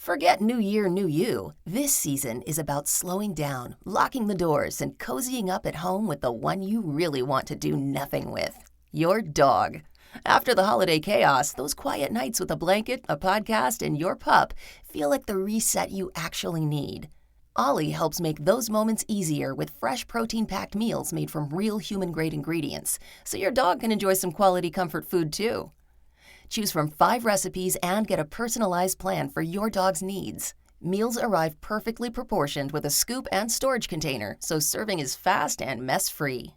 Forget New Year, New You. This season is about slowing down, locking the doors, and cozying up at home with the one you really want to do nothing with. Your dog. After the holiday chaos, those quiet nights with a blanket, a podcast, and your pup feel like the reset you actually need. Ollie helps make those moments easier with fresh protein-packed meals made from real human-grade ingredients, so your dog can enjoy some quality comfort food too. Choose from 5 recipes and get a personalized plan for your dog's needs. Meals arrive perfectly proportioned with a scoop and storage container, so serving is fast and mess-free.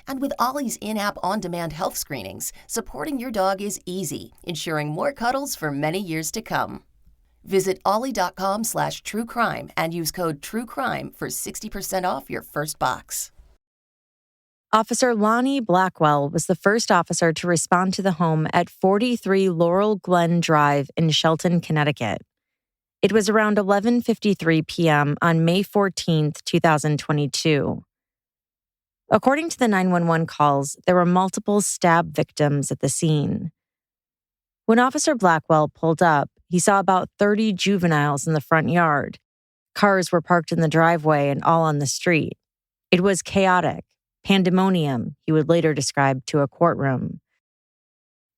And with Ollie's in-app on-demand health screenings, supporting your dog is easy, ensuring more cuddles for many years to come. Visit ollie.com/truecrime and use code TRUECRIME for 60% off your first box. Officer Lonnie Blackwell was the first officer to respond to the home at 43 Laurel Glen Drive in Shelton, Connecticut. It was around 11:53 p.m. on May 14, 2022. According to the 911 calls, there were multiple stab victims at the scene. When Officer Blackwell pulled up, he saw about 30 juveniles in the front yard. Cars were parked in the driveway and all on the street. It was chaotic, pandemonium, he would later describe to a courtroom.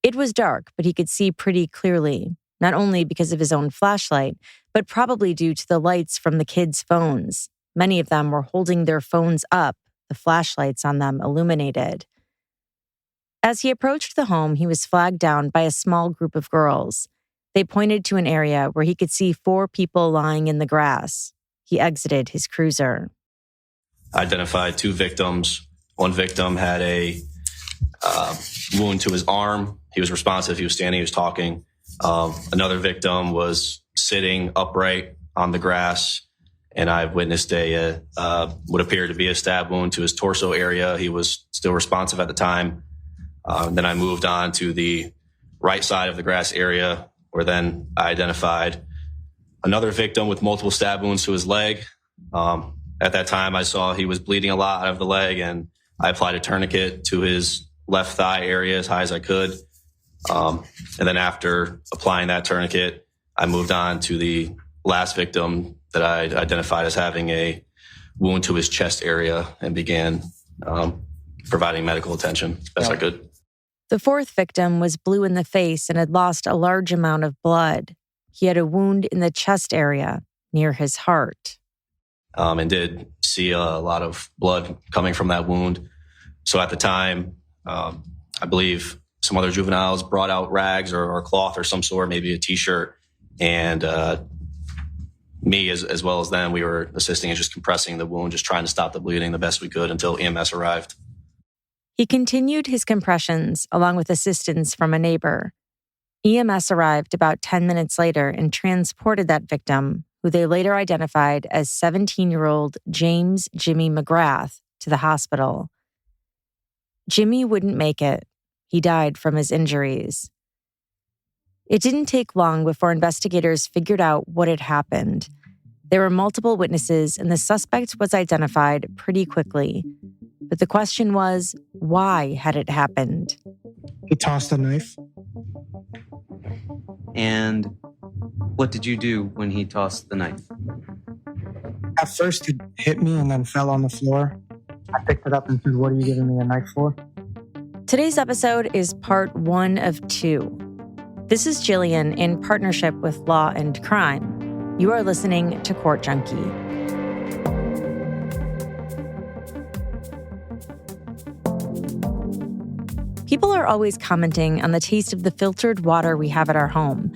It was dark, but he could see pretty clearly, not only because of his own flashlight, but probably due to the lights from the kids' phones. Many of them were holding their phones up, the flashlights on them illuminated. As he approached the home, he was flagged down by a small group of girls. They pointed to an area where he could see 4 people lying in the grass. He exited his cruiser. Identified 2 victims. One victim had a wound to his arm. He was responsive. He was standing. He was talking. Another victim was sitting upright on the grass, and I witnessed what appeared to be a stab wound to his torso area. He was still responsive at the time. Then I moved on to the right side of the grass area, where then I identified another victim with multiple stab wounds to his leg. At that time, I saw he was bleeding a lot out of the leg, and I applied a tourniquet to his left thigh area as high as I could. And then after applying that tourniquet, I moved on to the last victim that I identified as having a wound to his chest area and began providing medical attention as best I could. The 4th victim was blue in the face and had lost a large amount of blood. He had a wound in the chest area near his heart. And did see a lot of blood coming from that wound. So at the time, I believe some other juveniles brought out rags or cloth or some sort, maybe a T-shirt. And me, as well as them, we were assisting in just compressing the wound, just trying to stop the bleeding the best we could until EMS arrived. He continued his compressions along with assistance from a neighbor. EMS arrived about 10 minutes later and transported that victim, who they later identified as 17-year-old James Jimmy McGrath, to the hospital. Jimmy wouldn't make it. He died from his injuries. It didn't take long before investigators figured out what had happened. There were multiple witnesses, and the suspect was identified pretty quickly. But the question was, why had it happened? He tossed a knife. And what did you do when he tossed the knife? At first, it hit me and then fell on the floor. I picked it up and said, "What are you giving me a knife for?" Today's episode is part 1 of 2. This is Jillian in partnership with Law and Crime. You are listening to Court Junkie. People are always commenting on the taste of the filtered water we have at our home.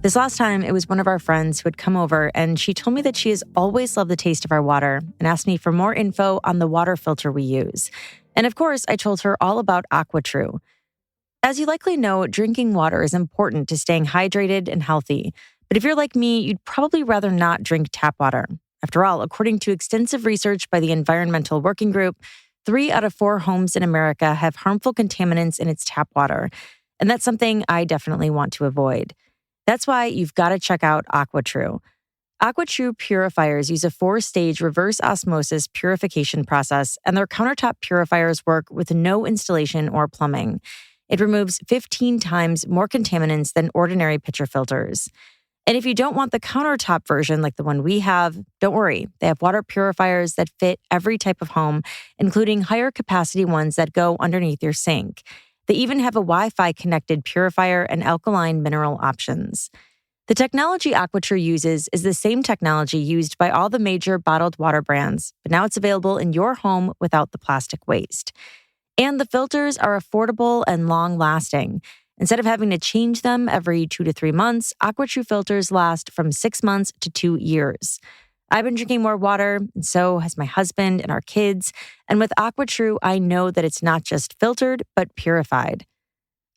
This last time, it was one of our friends who had come over, and she told me that she has always loved the taste of our water and asked me for more info on the water filter we use. And of course, I told her all about AquaTrue. As you likely know, drinking water is important to staying hydrated and healthy. But if you're like me, you'd probably rather not drink tap water. After all, according to extensive research by the Environmental Working Group, 3 out of 4 homes in America have harmful contaminants in its tap water. And that's something I definitely want to avoid. That's why you've got to check out AquaTrue. AquaTrue purifiers use a 4-stage reverse osmosis purification process, and their countertop purifiers work with no installation or plumbing. It removes 15 times more contaminants than ordinary pitcher filters. And if you don't want the countertop version like the one we have, don't worry. They have water purifiers that fit every type of home, including higher capacity ones that go underneath your sink. They even have a Wi-Fi connected purifier and alkaline mineral options. The technology AquaTrue uses is the same technology used by all the major bottled water brands, but now it's available in your home without the plastic waste. And the filters are affordable and long-lasting. Instead of having to change them every 2 to 3 months, AquaTrue filters last from 6 months to 2 years. I've been drinking more water, and so has my husband and our kids. And with AquaTrue, I know that it's not just filtered, but purified.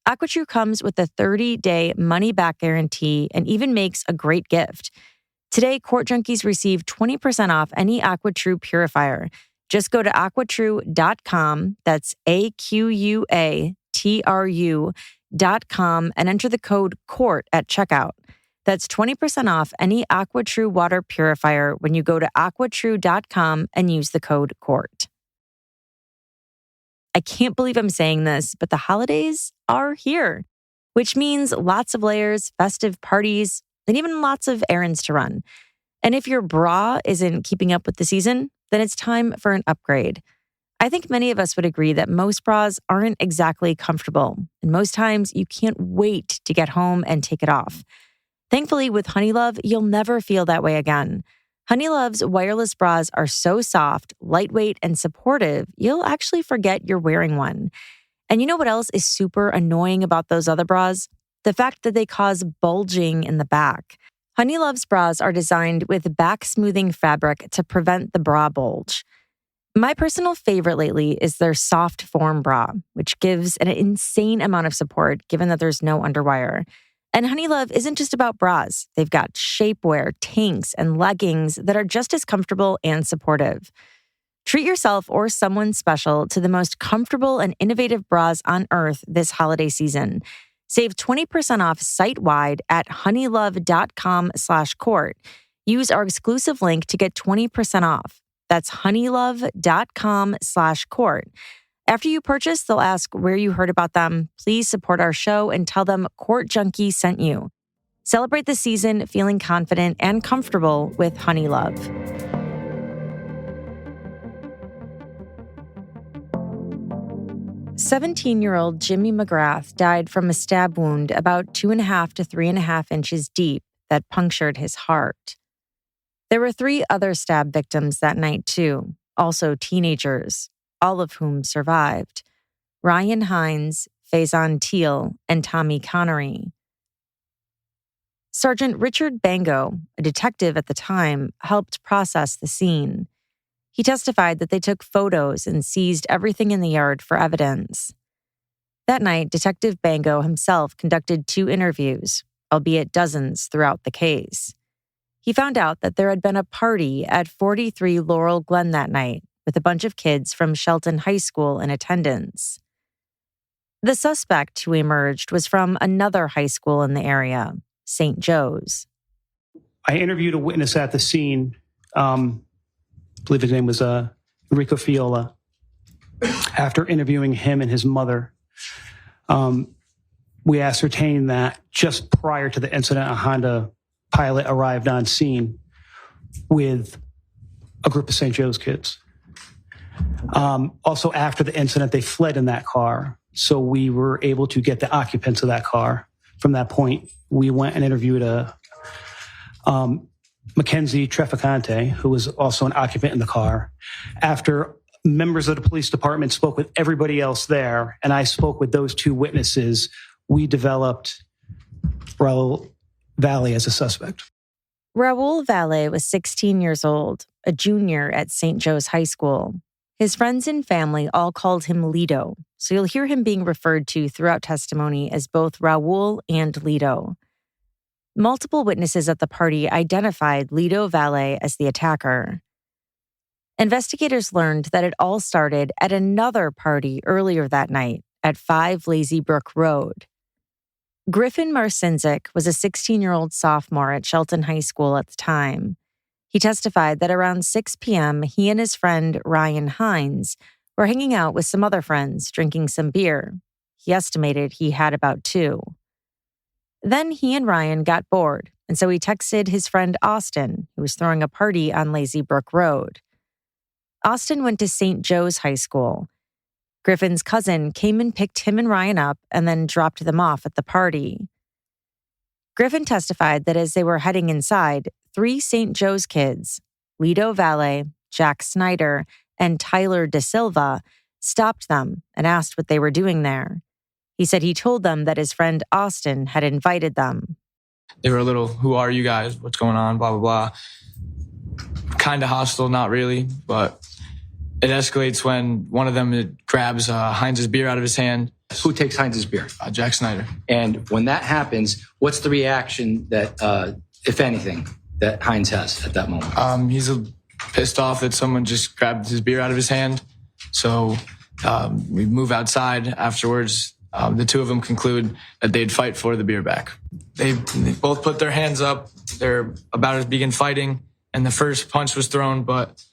AquaTrue comes with a 30-day money-back guarantee and even makes a great gift. Today, Court Junkies receive 20% off any AquaTrue purifier. Just go to aquatrue.com, that's AQUATRU.com, and enter the code COURT at checkout. That's 20% off any AquaTrue water purifier when you go to aquatrue.com and use the code COURT. I can't believe I'm saying this, but the holidays are here, which means lots of layers, festive parties, and even lots of errands to run. And if your bra isn't keeping up with the season, then it's time for an upgrade. I think many of us would agree that most bras aren't exactly comfortable, and most times you can't wait to get home and take it off. Thankfully, with Honeylove, you'll never feel that way again. Honeylove's wireless bras are so soft, lightweight, and supportive, you'll actually forget you're wearing one. And you know what else is super annoying about those other bras? The fact that they cause bulging in the back. Honeylove's bras are designed with back-smoothing fabric to prevent the bra bulge. My personal favorite lately is their soft form bra, which gives an insane amount of support given that there's no underwire. And Honeylove isn't just about bras. They've got shapewear, tanks, and leggings that are just as comfortable and supportive. Treat yourself or someone special to the most comfortable and innovative bras on earth this holiday season. Save 20% off site-wide at honeylove.com/court. Use our exclusive link to get 20% off. That's honeylove.com/court. After you purchase, they'll ask where you heard about them. Please support our show and tell them Court Junkie sent you. Celebrate the season feeling confident and comfortable with Honeylove. "17-year-old Jimmy McGrath died from a stab wound about 2.5 to 3.5 inches deep that punctured his heart. There were 3 other stab victims that night too, also teenagers, all of whom survived: Ryan Hines, Faison Teal, and Tommy Connery. Sergeant Richard Bango, a detective at the time, helped process the scene. He testified that they took photos and seized everything in the yard for evidence. That night, Detective Bango himself conducted 2 interviews, albeit dozens throughout the case. He found out that there had been a party at 43 Laurel Glen that night with a bunch of kids from Shelton High School in attendance. The suspect who emerged was from another high school in the area, St. Joe's. I interviewed a witness at the scene. I believe his name was Enrico Fiola. After interviewing him and his mother, we ascertained that just prior to the incident, a Honda Pilot arrived on scene with a group of St. Joe's kids. Also, after the incident, they fled in that car. So we were able to get the occupants of that car. From that point, we went and interviewed Mackenzie Trefficante, who was also an occupant in the car. After members of the police department spoke with everybody else there, and I spoke with those 2 witnesses, we developed Raul Valle as a suspect. Raul Valle was 16 years old, a junior at St. Joe's High School. His friends and family all called him Lido, so you'll hear him being referred to throughout testimony as both Raul and Lido. Multiple witnesses at the party identified Lido Valle as the attacker. Investigators learned that it all started at another party earlier that night at 5 Lazy Brook Road. Griffin Marcinzik was a 16-year-old sophomore at Shelton High School at the time. He testified that around 6 p.m., he and his friend Ryan Hines were hanging out with some other friends, drinking some beer. He estimated he had about 2. Then he and Ryan got bored, and so he texted his friend Austin, who was throwing a party on Lazy Brook Road. Austin went to St. Joe's High School. Griffin's cousin came and picked him and Ryan up and then dropped them off at the party. Griffin testified that as they were heading inside, 3 St. Joe's kids, Lido Valle, Jack Snyder, and Tyler De Silva, stopped them and asked what they were doing there. He said he told them that his friend Austin had invited them. They were a little, "Who are you guys? What's going on? Blah, blah, blah." Kind of hostile, not really, but it escalates when one of them grabs Heinz's beer out of his hand. Who takes Heinz's beer? Jack Snyder. And when that happens, what's the reaction that, if anything, that Heinz has at that moment? He's pissed off that someone just grabbed his beer out of his hand. So we move outside afterwards. The two of them conclude that they'd fight for the beer back. They both put their hands up. They're about to begin fighting. And the first punch was thrown, but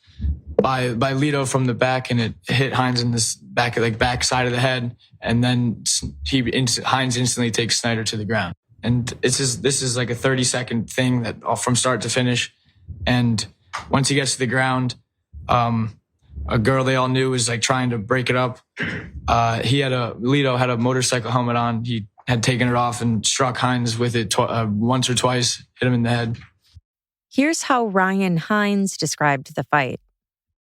by Lido from the back, and it hit Heinz in this back side of the head. And then Heinz instantly takes Snyder to the ground. And this is like a 30-second thing that from start to finish. And once he gets to the ground, a girl they all knew was like trying to break it up. Lido had a motorcycle helmet on. He had taken it off and struck Heinz with it once or twice, hit him in the head. Here's how Ryan Heinz described the fight.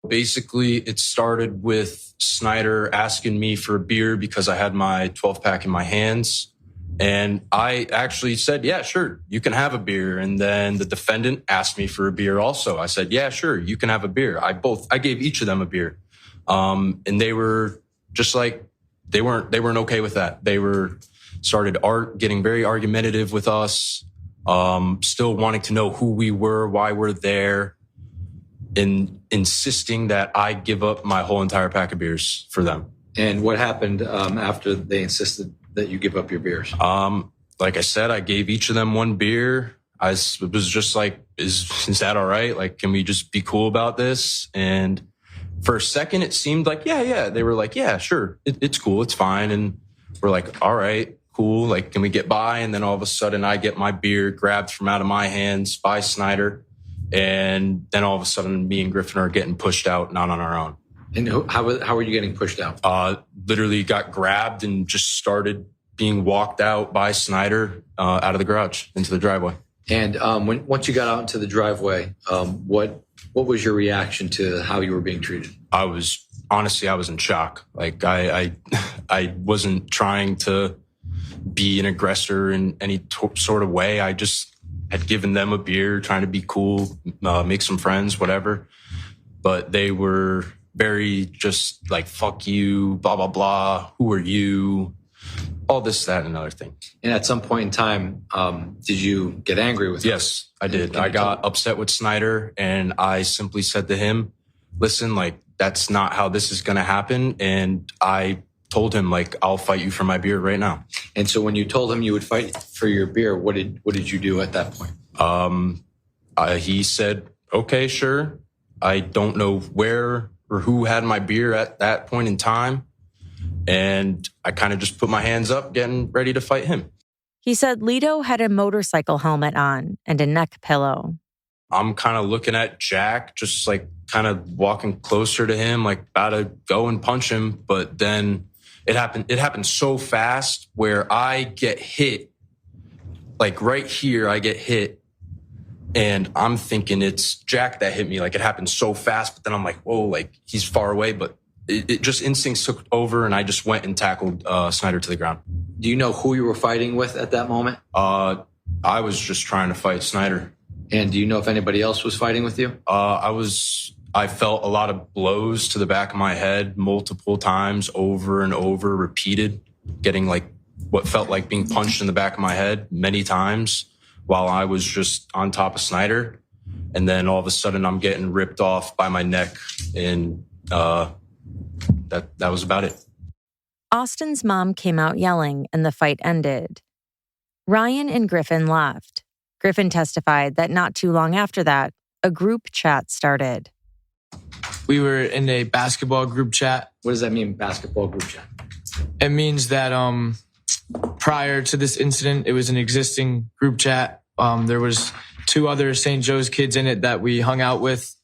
Basically, it started with Snyder asking me for a beer because I had my 12-pack in my hands. And I actually said, "Yeah, sure, you can have a beer." And then the defendant asked me for a beer also. I said, "Yeah, sure, you can have a beer." I gave each of them a beer. And they were just like, they weren't okay with that. They started getting very argumentative with us, still wanting to know who we were, why we're there, and insisting that I give up my whole entire pack of beers for them. And what happened after they insisted that you give up your beers? Like I said, I gave each of them one beer. I was just like, is that all right? Like, can we just be cool about this? And for a second, it seemed like, yeah. They were like, "Yeah, sure. It's cool. It's fine." And we're like, "All right, cool. Like, can we get by?" And then all of a sudden I get my beer grabbed from out of my hands by Snyder. And then all of a sudden me and Griffin are getting pushed out, not on our own. And how were you getting pushed out? Literally got grabbed and just started being walked out by Snyder out of the garage into the driveway. And once you got out into the driveway, what was your reaction to how you were being treated? I was in shock. Like I wasn't trying to be an aggressor in any sort of way. I just had given them a beer, trying to be cool, make some friends, whatever. But they were very just like, "Fuck you, blah, blah, blah. Who are you?" All this, that, and another thing. And at some point in time, did you get angry with him? Yes, I did. I got upset with Snyder, and I simply said to him, "Listen, like, that's not how this is going to happen." And I told him, like, "I'll fight you for my beer right now." And so when you told him you would fight for your beer, what did you do at that point? He said, "Okay, sure." I don't know where or who had my beer at that point in time. And I kind of just put my hands up, getting ready to fight him. He said Lido had a motorcycle helmet on and a neck pillow. I'm kind of looking at Jack, just like kind of walking closer to him, like about to go and punch him. But then it happened so fast where I get hit, like right here, I get hit. And I'm thinking it's Jack that hit me. Like, it happened so fast, but then I'm like, whoa, like he's far away. But it just instincts took over, and I just went and tackled Snyder to the ground. Do you know who you were fighting with at that moment? I was just trying to fight Snyder. And do you know if anybody else was fighting with you? I felt a lot of blows to the back of my head multiple times, over and over, repeated, getting like what felt like being punched in the back of my head many times while I was just on top of Snyder. And then all of a sudden I'm getting ripped off by my neck, and that was about it. Austin's mom came out yelling, and the fight ended. Ryan and Griffin left. Griffin testified that not too long after that, a group chat started. We were in a basketball group chat. What does that mean, basketball group chat? It means that prior to this incident, it was an existing group chat. There was 2 other St. Joe's kids in it that we hung out with.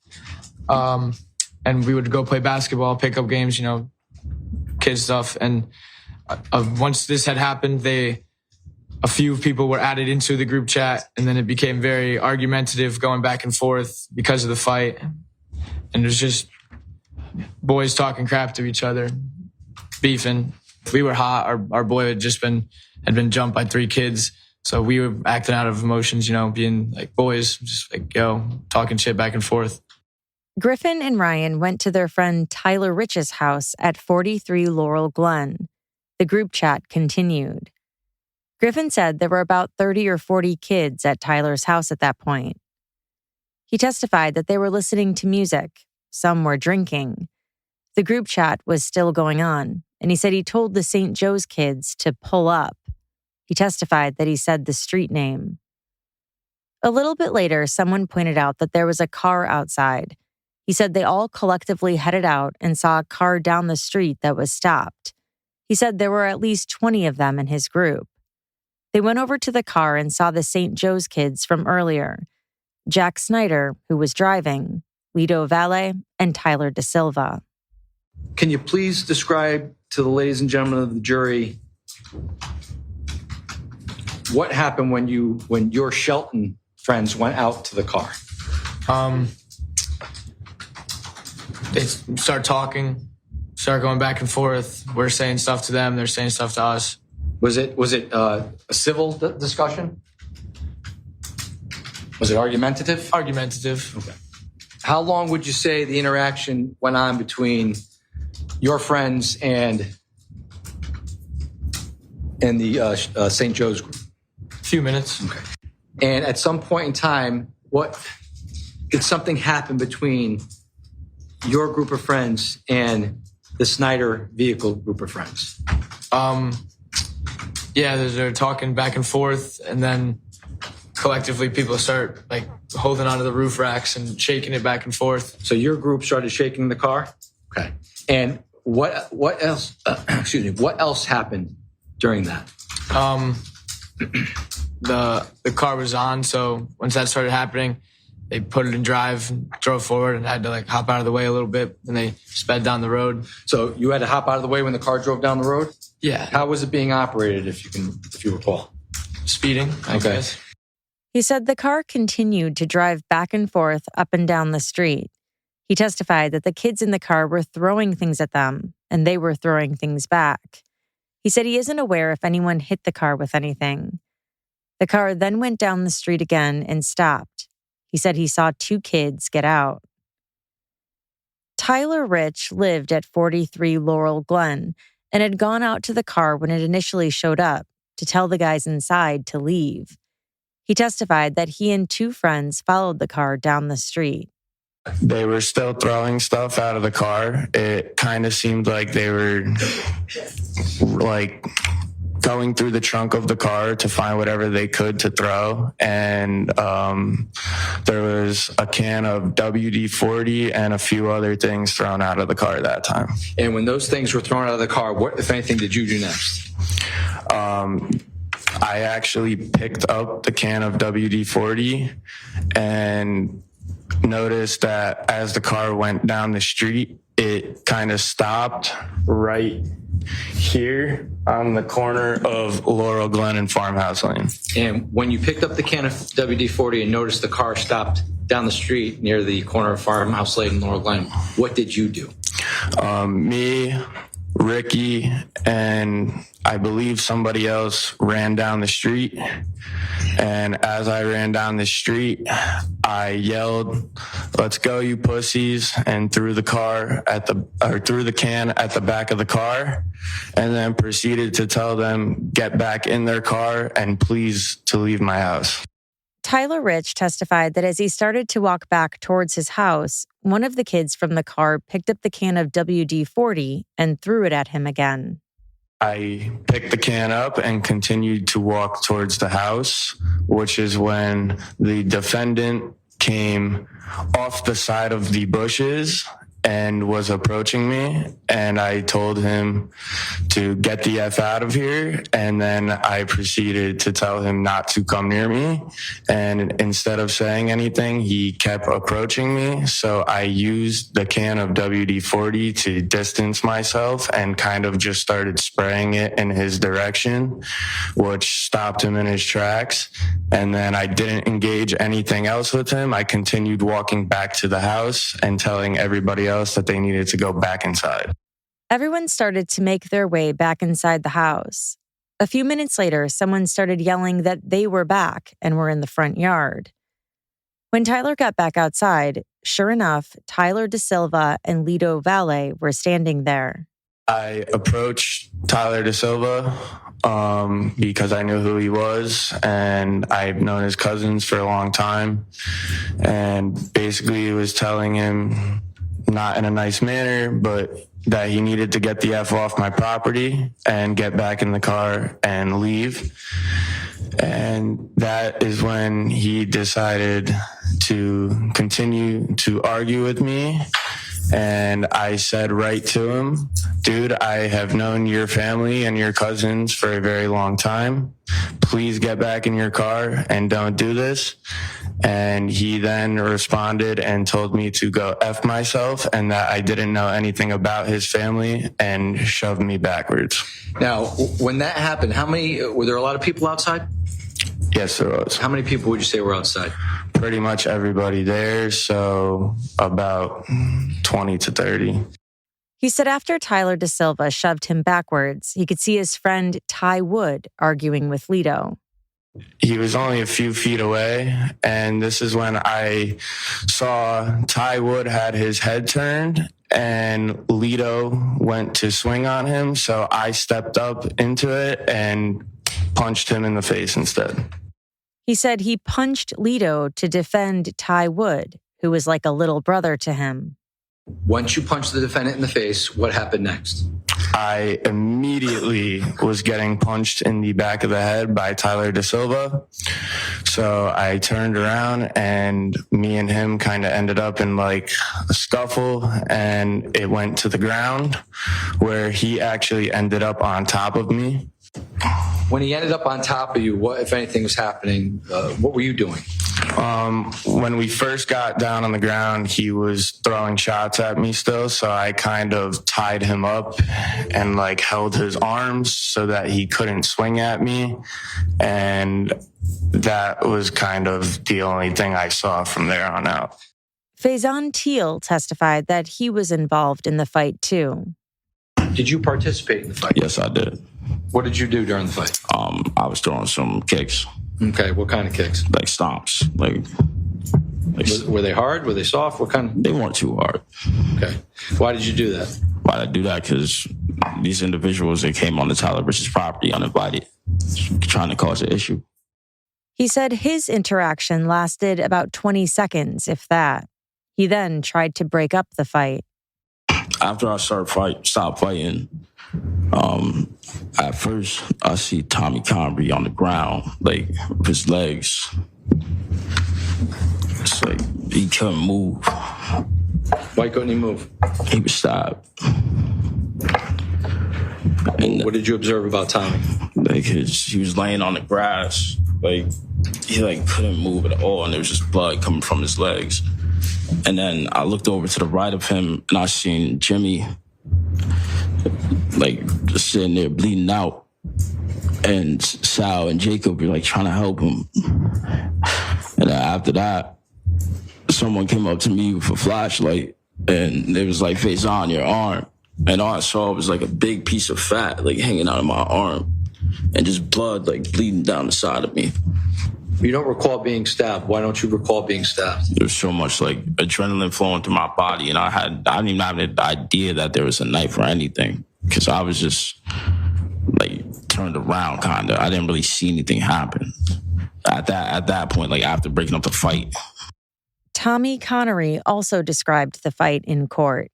And we would go play basketball, pickup games, kid stuff. And once this had happened, a few people were added into the group chat, and then it became very argumentative, going back and forth because of the fight. And it was just boys talking crap to each other, beefing. We were hot. Our boy had been jumped by 3 kids. So we were acting out of emotions, being like boys, just like, talking shit back and forth. Griffin and Ryan went to their friend Tyler Rich's house at 43 Laurel Glen. The group chat continued. Griffin said there were about 30 or 40 kids at Tyler's house at that point. He testified that they were listening to music. Some were drinking. The group chat was still going on, and he said he told the St. Joe's kids to pull up. He testified that he said the street name. A little bit later, someone pointed out that there was a car outside. He said they all collectively headed out and saw a car down the street that was stopped. He said there were at least 20 of them in his group. They went over to the car and saw the St. Joe's kids from earlier: Jack Snyder, who was driving, Lido Valle, and Tyler Da Silva. Can you please describe to the ladies and gentlemen of the jury what happened when your Shelton friends went out to the car? They start talking, start going back and forth. We're saying stuff to them. They're saying stuff to us. Was it a civil discussion? Was it argumentative? Argumentative. Okay. How long would you say the interaction went on between your friends and the St. Joe's group? A few minutes. Okay. And at some point in time, did something happen between your group of friends and the Snyder vehicle group of friends? Yeah, they're talking back and forth, and then collectively people start like holding onto the roof racks and shaking it back and forth. So your group started shaking the car? Okay. And what else? What else happened during that? The car was on, so once that started happening, they put it in drive, drove forward, and had to like hop out of the way a little bit, and they sped down the road. So you had to hop out of the way when the car drove down the road? Yeah. How was it being operated, if you recall? Speeding, I guess. He said the car continued to drive back and forth up and down the street. He testified that the kids in the car were throwing things at them, and they were throwing things back. He said he isn't aware if anyone hit the car with anything. The car then went down the street again and stopped. He said he saw 2 kids get out. Tyler Rich lived at 43 Laurel Glen and had gone out to the car when it initially showed up to tell the guys inside to leave. He testified that he and 2 friends followed the car down the street. They were still throwing stuff out of the car. It kind of seemed like they were like going through the trunk of the car to find whatever they could to throw. And there was a can of WD-40 and a few other things thrown out of the car at that time. And when those things were thrown out of the car, what, if anything, did you do next? I actually picked up the can of WD-40 and noticed that as the car went down the street, it kind of stopped right here on the corner of Laurel Glen and Farmhouse Lane. And when you picked up the can of WD-40 and noticed the car stopped down the street near the corner of Farmhouse Lane and Laurel Glen, what did you do? Me, Ricky, and I believe somebody else ran down the street. And as I ran down the street, I yelled, "Let's go, you pussies," and threw the can at the back of the car, and then proceeded to tell them, get back in their car and please to leave my house. Tyler Rich testified that as he started to walk back towards his house, one of the kids from the car picked up the can of WD-40 and threw it at him again. I picked the can up and continued to walk towards the house, which is when the defendant came off the side of the bushes and was approaching me, and I told him to get the F out of here, and then I proceeded to tell him not to come near me, and instead of saying anything, he kept approaching me, so I used the can of WD-40 to distance myself and kind of just started spraying it in his direction, which stopped him in his tracks. And then I didn't engage anything else with him. I continued walking back to the house and telling everybody else that they needed to go back inside. Everyone started to make their way back inside the house. A few minutes later, someone started yelling that they were back and were in the front yard. When Tyler got back outside, sure enough, Tyler De Silva and Lito Valle were standing there. I approached Tyler De Silva because I knew who he was, and I've known his cousins for a long time. And basically was telling him, not in a nice manner, but that he needed to get the F off my property and get back in the car and leave. And that is when he decided to continue to argue with me. And I said right to him, dude, I have known your family and your cousins for a very long time. Please get back in your car and don't do this. And he then responded and told me to go F myself and that I didn't know anything about his family and shoved me backwards. Now, when that happened, were there a lot of people outside? Yes, there was. How many people would you say were outside? Pretty much everybody there, so about 20 to 30. He said after Tyler De Silva shoved him backwards, he could see his friend Ty Wood arguing with Lito. He was only a few feet away, and this is when I saw Ty Wood had his head turned, and Lito went to swing on him, so I stepped up into it and punched him in the face instead. He said he punched Lito to defend Ty Wood, who was like a little brother to him. Once you punched the defendant in the face, what happened next? I immediately was getting punched in the back of the head by Tyler De Silva. So I turned around and me and him kind of ended up in like a scuffle, and it went to the ground where he actually ended up on top of me. When he ended up on top of you, what, if anything, was happening? What were you doing? When we first got down on the ground, he was throwing shots at me still. So I kind of tied him up and like held his arms so that he couldn't swing at me. And that was kind of the only thing I saw from there on out. Faison Teal testified that he was involved in the fight too. Did you participate in the fight? Yes, I did. What did you do during the fight? I was throwing some kicks. Okay, what kind of kicks? Like stomps. Were they hard? Were they soft? What kind? They weren't too hard. Okay. Why did you do that? Why did I do that? Because these individuals that came on the Tyler Rich's property uninvited, trying to cause an issue. He said his interaction lasted about 20 seconds, if that. He then tried to break up the fight. After I stopped fighting, at first I see Tommy Conry on the ground, like with his legs. It's like he couldn't move. Why couldn't he move? He was stabbed. And what did you observe about Tommy? Like he was laying on the grass, like he couldn't move at all, and there was just blood coming from his legs. And then I looked over to the right of him, and I seen Jimmy, like, just sitting there bleeding out. And Sal and Jacob were, like, trying to help him. And then after that, someone came up to me with a flashlight, and it was like, face on your arm. And all I saw was, like, a big piece of fat, like, hanging out of my arm. And just blood, like, bleeding down the side of me. You don't recall being stabbed. Why don't you recall being stabbed? There was so much like adrenaline flowing through my body, and I didn't even have the idea that there was a knife or anything, because I was just like turned around kind of. I didn't really see anything happen at that point, like after breaking up the fight. Tommy Connery also described the fight in court.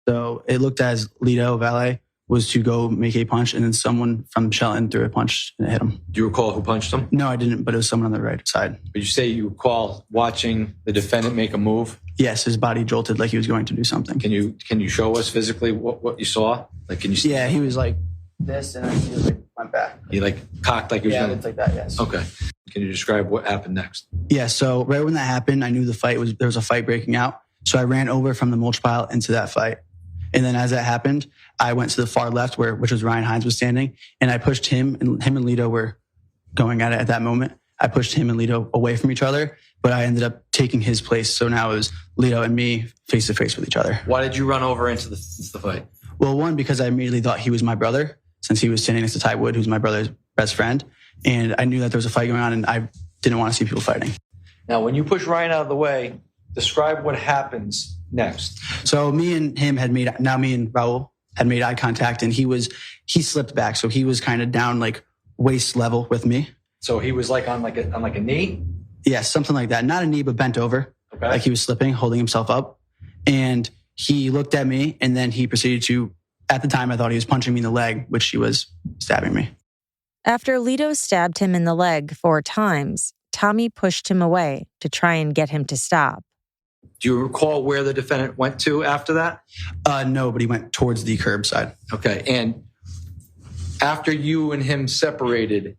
So it looked as Lito Valle was to go make a punch, and then someone from Shelton threw a punch and it hit him. Do you recall who punched him? No, I didn't, but it was someone on the right side. Did you say you recall watching the defendant make a move? Yes, his body jolted like he was going to do something. Can you show us physically what you saw? Like, can you see? Yeah, he was like this, and then he just like went back. He like cocked like he was Yeah, gonna... it's like that. Yes. Okay. Can you describe what happened next? Yeah. So right when that happened, I knew there was a fight breaking out. So I ran over from the mulch pile into that fight. And then as that happened, I went to the far left which was Ryan Hines was standing, and I pushed him and Lito were going at it at that moment. I pushed him and Lito away from each other, but I ended up taking his place. So now it was Lito and me face to face with each other. Why did you run over into the fight? Well, one, because I immediately thought he was my brother, since he was standing next to Ty Wood, who's my brother's best friend. And I knew that there was a fight going on, and I didn't want to see people fighting. Now, when you push Ryan out of the way, describe what happens next. So me and Raul had made eye contact, and he slipped back. So he was kind of down like waist level with me. So he was like on a knee? Yeah, something like that. Not a knee, but bent over. Okay. Like he was slipping, holding himself up. And he looked at me, and then he proceeded to, at the time I thought he was punching me in the leg, which he was stabbing me. After Lito stabbed him in the leg 4 times, Tommy pushed him away to try and get him to stop. Do you recall where the defendant went to after that? No, but he went towards the curbside. Okay. And after you and him separated,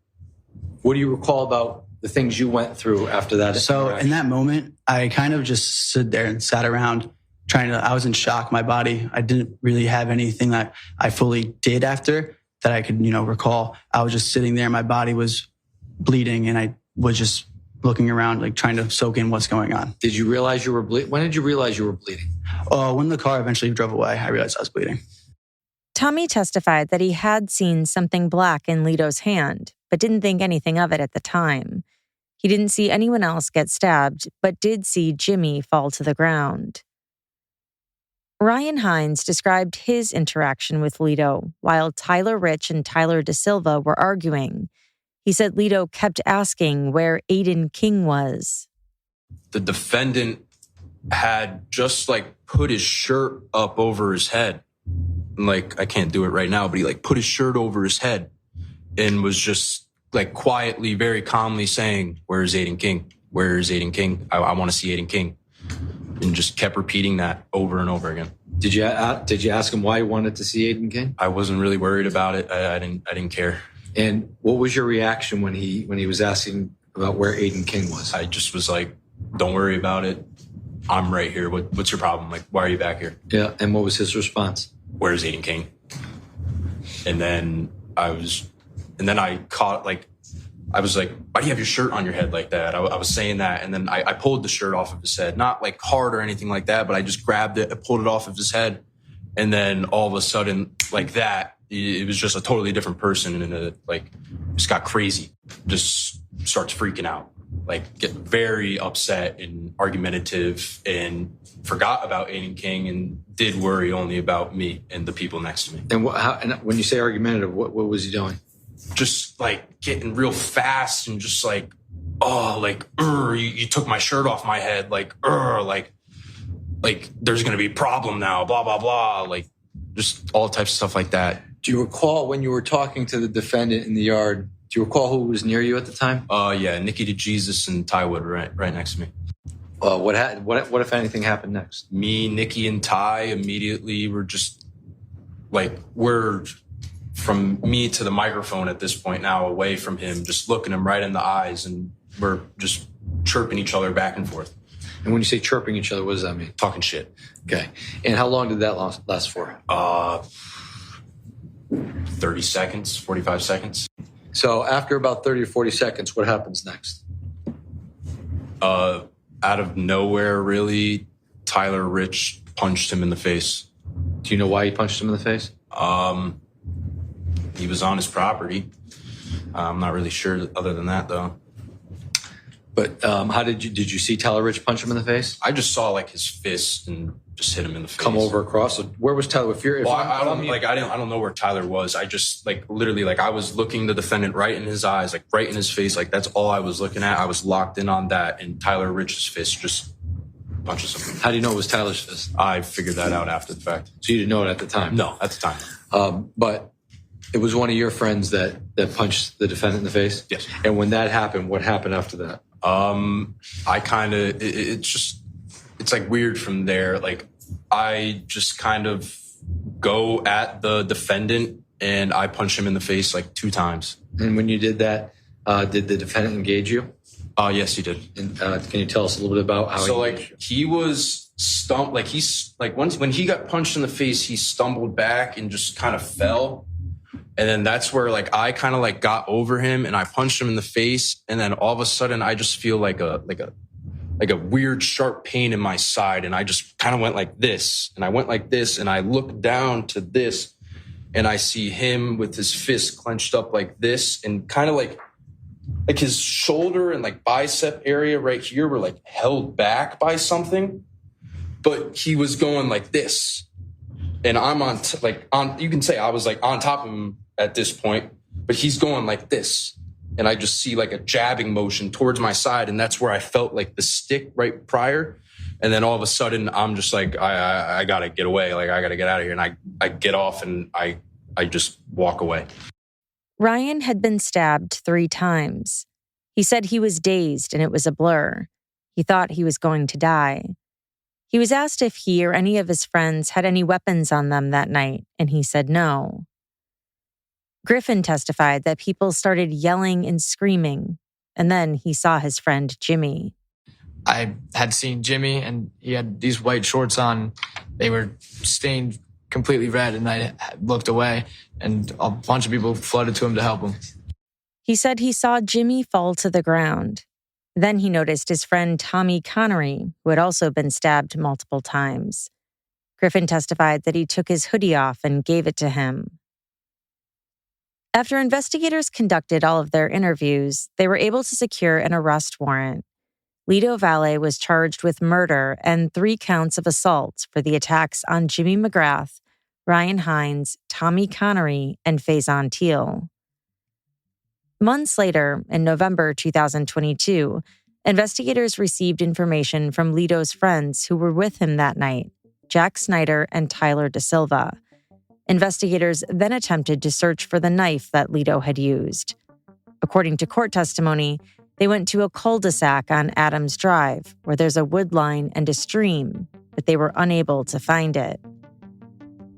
what do you recall about the things you went through after that? So in that moment, I kind of just stood there and sat around I was in shock, my body. I didn't really have anything that I fully did after that I could, recall. I was just sitting there. My body was bleeding, and I was just looking around, like trying to soak in what's going on. Did you realize you were bleeding? When did you realize you were bleeding? When the car eventually drove away, I realized I was bleeding. Tommy testified that he had seen something black in Lito's hand, but didn't think anything of it at the time. He didn't see anyone else get stabbed, but did see Jimmy fall to the ground. Ryan Hines described his interaction with Lito while Tyler Rich and Tyler De Silva were arguing. He said Lito kept asking where Aiden King was. The defendant had just put his shirt up over his head. I can't do it right now, but he put his shirt over his head and was just quietly, very calmly saying, "Where's Aiden King? Where's Aiden King? I want to see Aiden King." And just kept repeating that over and over again. Did you ask him why he wanted to see Aiden King? I wasn't really worried about it. I didn't care. And what was your reaction when he was asking about where Aiden King was? I just was like, "Don't worry about it. I'm right here. What's your problem? Why are you back here?" Yeah. And what was his response? "Where's Aiden King?" And then I caught I was like, "Why do you have your shirt on your head like that?" I was saying that, and then I pulled the shirt off of his head. Not hard or anything like that, but I just grabbed it, I pulled it off of his head, and then all of a sudden, that, it was just a totally different person, and it just got crazy. Just starts freaking out, get very upset and argumentative, and forgot about Aiden King and did worry only about me and the people next to me. And and when you say argumentative, what was he doing? Just getting real fast and just you took my shirt off my head, there's gonna be a problem now, blah blah blah, just all types of stuff like that. Do you recall when you were talking to the defendant in the yard? Do you recall who was near you at the time? Yeah, Nikki DeJesus and Ty Wood right next to me. What if anything happened next? Me, Nikki, and Ty immediately were just we're from me to the microphone at this point now, away from him, just looking him right in the eyes, and we're just chirping each other back and forth. And when you say chirping each other, what does that mean? Talking shit. Okay. And how long did that last for? 30 seconds, 45 seconds. So after about 30 or 40 seconds, what happens next? Out of nowhere, really, Tyler Rich punched him in the face. Do you know why he punched him in the face? He was on his property. I'm not really sure other than that, though. But how did you see Tyler Rich punch him in the face? I just saw his fist and just hit him in the face. Come over across. So where was Tyler? I don't know where Tyler was. I just literally I was looking the defendant right in his eyes, right in his face. That's all I was looking at. I was locked in on that, and Tyler Rich's fist just punches him. How do you know it was Tyler's fist? I figured that out after the fact. So you didn't know it at the time? No, at the time. But it was one of your friends that punched the defendant in the face? Yes. And when that happened, what happened after that? I kind of, it's just, it's like weird from there. Like I just kind of go at the defendant and I punch him in the face like 2 times. And when you did that, did the defendant engage you? Yes, he did. And can you tell us a little bit about how? So he was stumped. Like when he got punched in the face, he stumbled back and just kind of fell. And then that's where like I kind of like got over him and I punched him in the face. And then all of a sudden I just feel like a weird sharp pain in my side. And I just kind of went like this and I went like this and I looked down to this and I see him with his fist clenched up like this and kind of like his shoulder and like bicep area right here were like held back by something, but he was going like this. And I'm you can say I was like on top of him at this point, but he's going like this. And I just see like a jabbing motion towards my side. And that's where I felt like the stick right prior. And then all of a sudden I'm just like, I gotta get away. Like I gotta get out of here. And I get off and I just walk away. Ryan had been stabbed 3 times. He said he was dazed and it was a blur. He thought he was going to die. He was asked if he or any of his friends had any weapons on them that night, and he said no. Griffin testified that people started yelling and screaming, and then he saw his friend Jimmy. I had seen Jimmy, and he had these white shorts on. They were stained completely red, and I looked away, and a bunch of people flooded to him to help him. He said he saw Jimmy fall to the ground. Then he noticed his friend Tommy Connery, who had also been stabbed multiple times. Griffin testified that he took his hoodie off and gave it to him. After investigators conducted all of their interviews, they were able to secure an arrest warrant. Lido Valle was charged with murder and 3 counts of assault for the attacks on Jimmy McGrath, Ryan Hines, Tommy Connery, and Faison Teal. Months later, in November 2022, investigators received information from Lido's friends who were with him that night, Jack Snyder and Tyler Da Silva. Investigators then attempted to search for the knife that Lido had used. According to court testimony, they went to a cul-de-sac on Adams Drive, where there's a wood line and a stream, but they were unable to find it.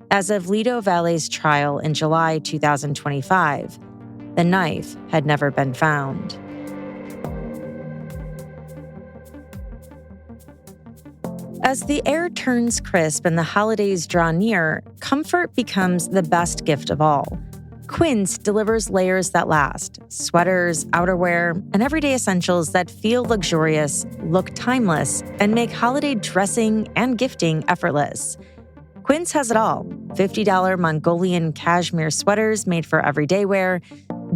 As of Lido Valle's trial in July 2025, the knife had never been found. As the air turns crisp and the holidays draw near, comfort becomes the best gift of all. Quince delivers layers that last, sweaters, outerwear, and everyday essentials that feel luxurious, look timeless, and make holiday dressing and gifting effortless. Quince has it all. $50 Mongolian cashmere sweaters made for everyday wear,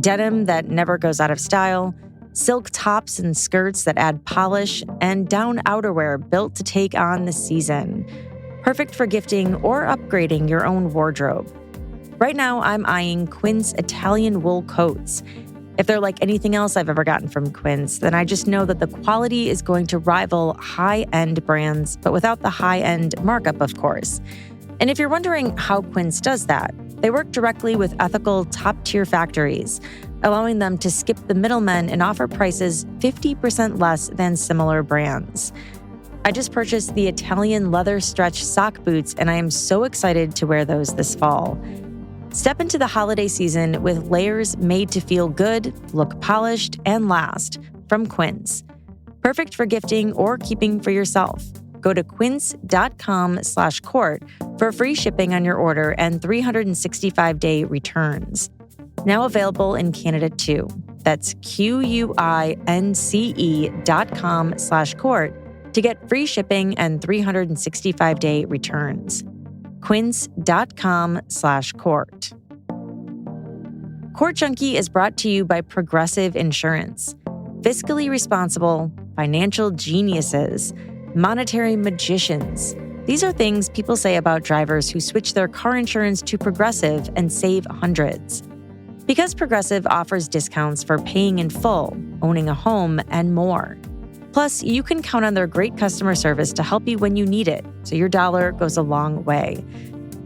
denim that never goes out of style, silk tops and skirts that add polish, and down outerwear built to take on the season. Perfect for gifting or upgrading your own wardrobe. Right now, I'm eyeing Quince Italian wool coats. If they're like anything else I've ever gotten from Quince, then I just know that the quality is going to rival high-end brands, but without the high-end markup, of course. And if you're wondering how Quince does that, they work directly with ethical, top-tier factories, allowing them to skip the middlemen and offer prices 50% less than similar brands. I just purchased the Italian leather stretch sock boots, and I am so excited to wear those this fall. Step into the holiday season with layers made to feel good, look polished, and last from Quince. Perfect for gifting or keeping for yourself. Go to quince.com/court for free shipping on your order and 365-day returns. Now available in Canada too. That's QUINCE.com/court to get free shipping and 365-day returns. Quince.com/court. Court Junkie is brought to you by Progressive Insurance. Fiscally responsible, financial geniuses, monetary magicians. These are things people say about drivers who switch their car insurance to Progressive and save hundreds. Because Progressive offers discounts for paying in full, owning a home, and more. Plus, you can count on their great customer service to help you when you need it, so your dollar goes a long way.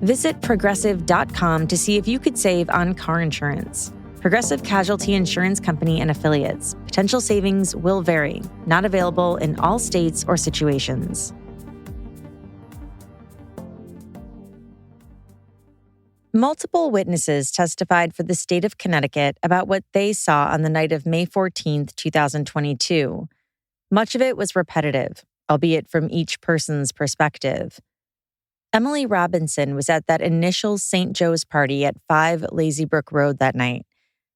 Visit Progressive.com to see if you could save on car insurance. Progressive Casualty Insurance Company and Affiliates. Potential savings will vary. Not available in all states or situations. Multiple witnesses testified for the state of Connecticut about what they saw on the night of May 14th, 2022. Much of it was repetitive, albeit from each person's perspective. Emily Robinson was at that initial St. Joe's party at 5 Lazy Brook Road that night.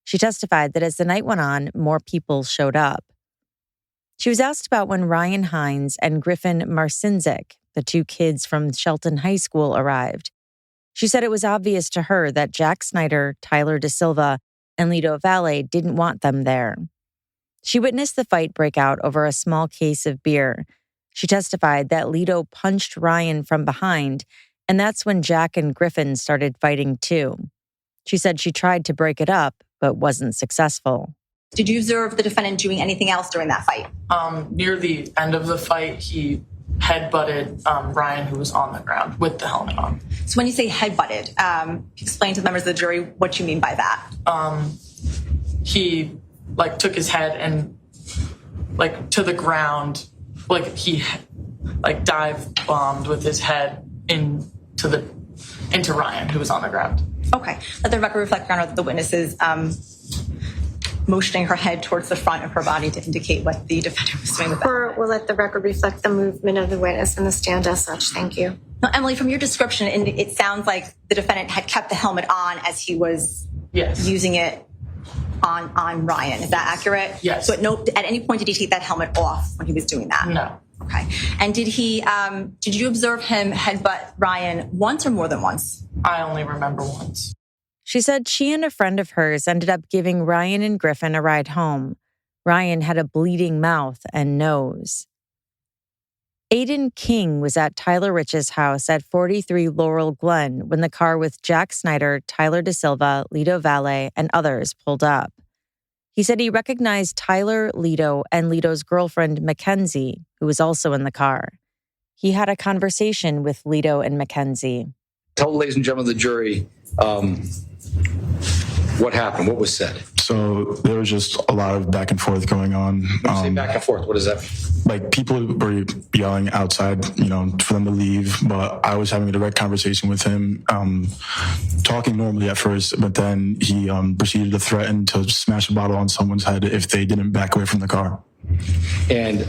She testified that as the night went on, more people showed up. She was asked about when Ryan Hines and Griffin Marcinzik, the two kids from Shelton High School, arrived. She said it was obvious to her that Jack Snyder, Tyler De Silva, and Lito Valle didn't want them there. She witnessed the fight break out over a small case of beer. She testified that Lito punched Ryan from behind, and that's when Jack and Griffin started fighting too. She said she tried to break it up, but wasn't successful. Did you observe the defendant doing anything else during that fight? Near the end of the fight, he headbutted Ryan, who was on the ground with the helmet on. So when you say headbutted, explain to the members of the jury what you mean by that. He took his head and to the ground, he dive bombed with his head into Ryan, who was on the ground. Okay. Let the record reflect, Your Honor, that the witness is motioning her head towards the front of her body to indicate what the defendant was doing with that. We'll let the record reflect the movement of the witness and the stand as such. Thank you. Now, Emily, from your description, it sounds like the defendant had kept the helmet on as he was using it on Ryan. Is that accurate? Yes. So at any point did he take that helmet off when he was doing that? No. Okay. And did you observe him headbutt Ryan once or more than once? I only remember once. She said she and a friend of hers ended up giving Ryan and Griffin a ride home. Ryan had a bleeding mouth and nose. Aiden King was at Tyler Rich's house at 43 Laurel Glen when the car with Jack Snyder, Tyler De Silva, Lito Valle, and others pulled up. He said he recognized Tyler, Lito, and Lito's girlfriend, Mackenzie, who was also in the car. He had a conversation with Lito and Mackenzie. Tell ladies and gentlemen of the jury what happened, what was said. So there was just a lot of back and forth going on. When you say back and forth, what does that mean? People were yelling outside, for them to leave, but I was having a direct conversation with him, talking normally at first, but then he proceeded to threaten to smash a bottle on someone's head if they didn't back away from the car. And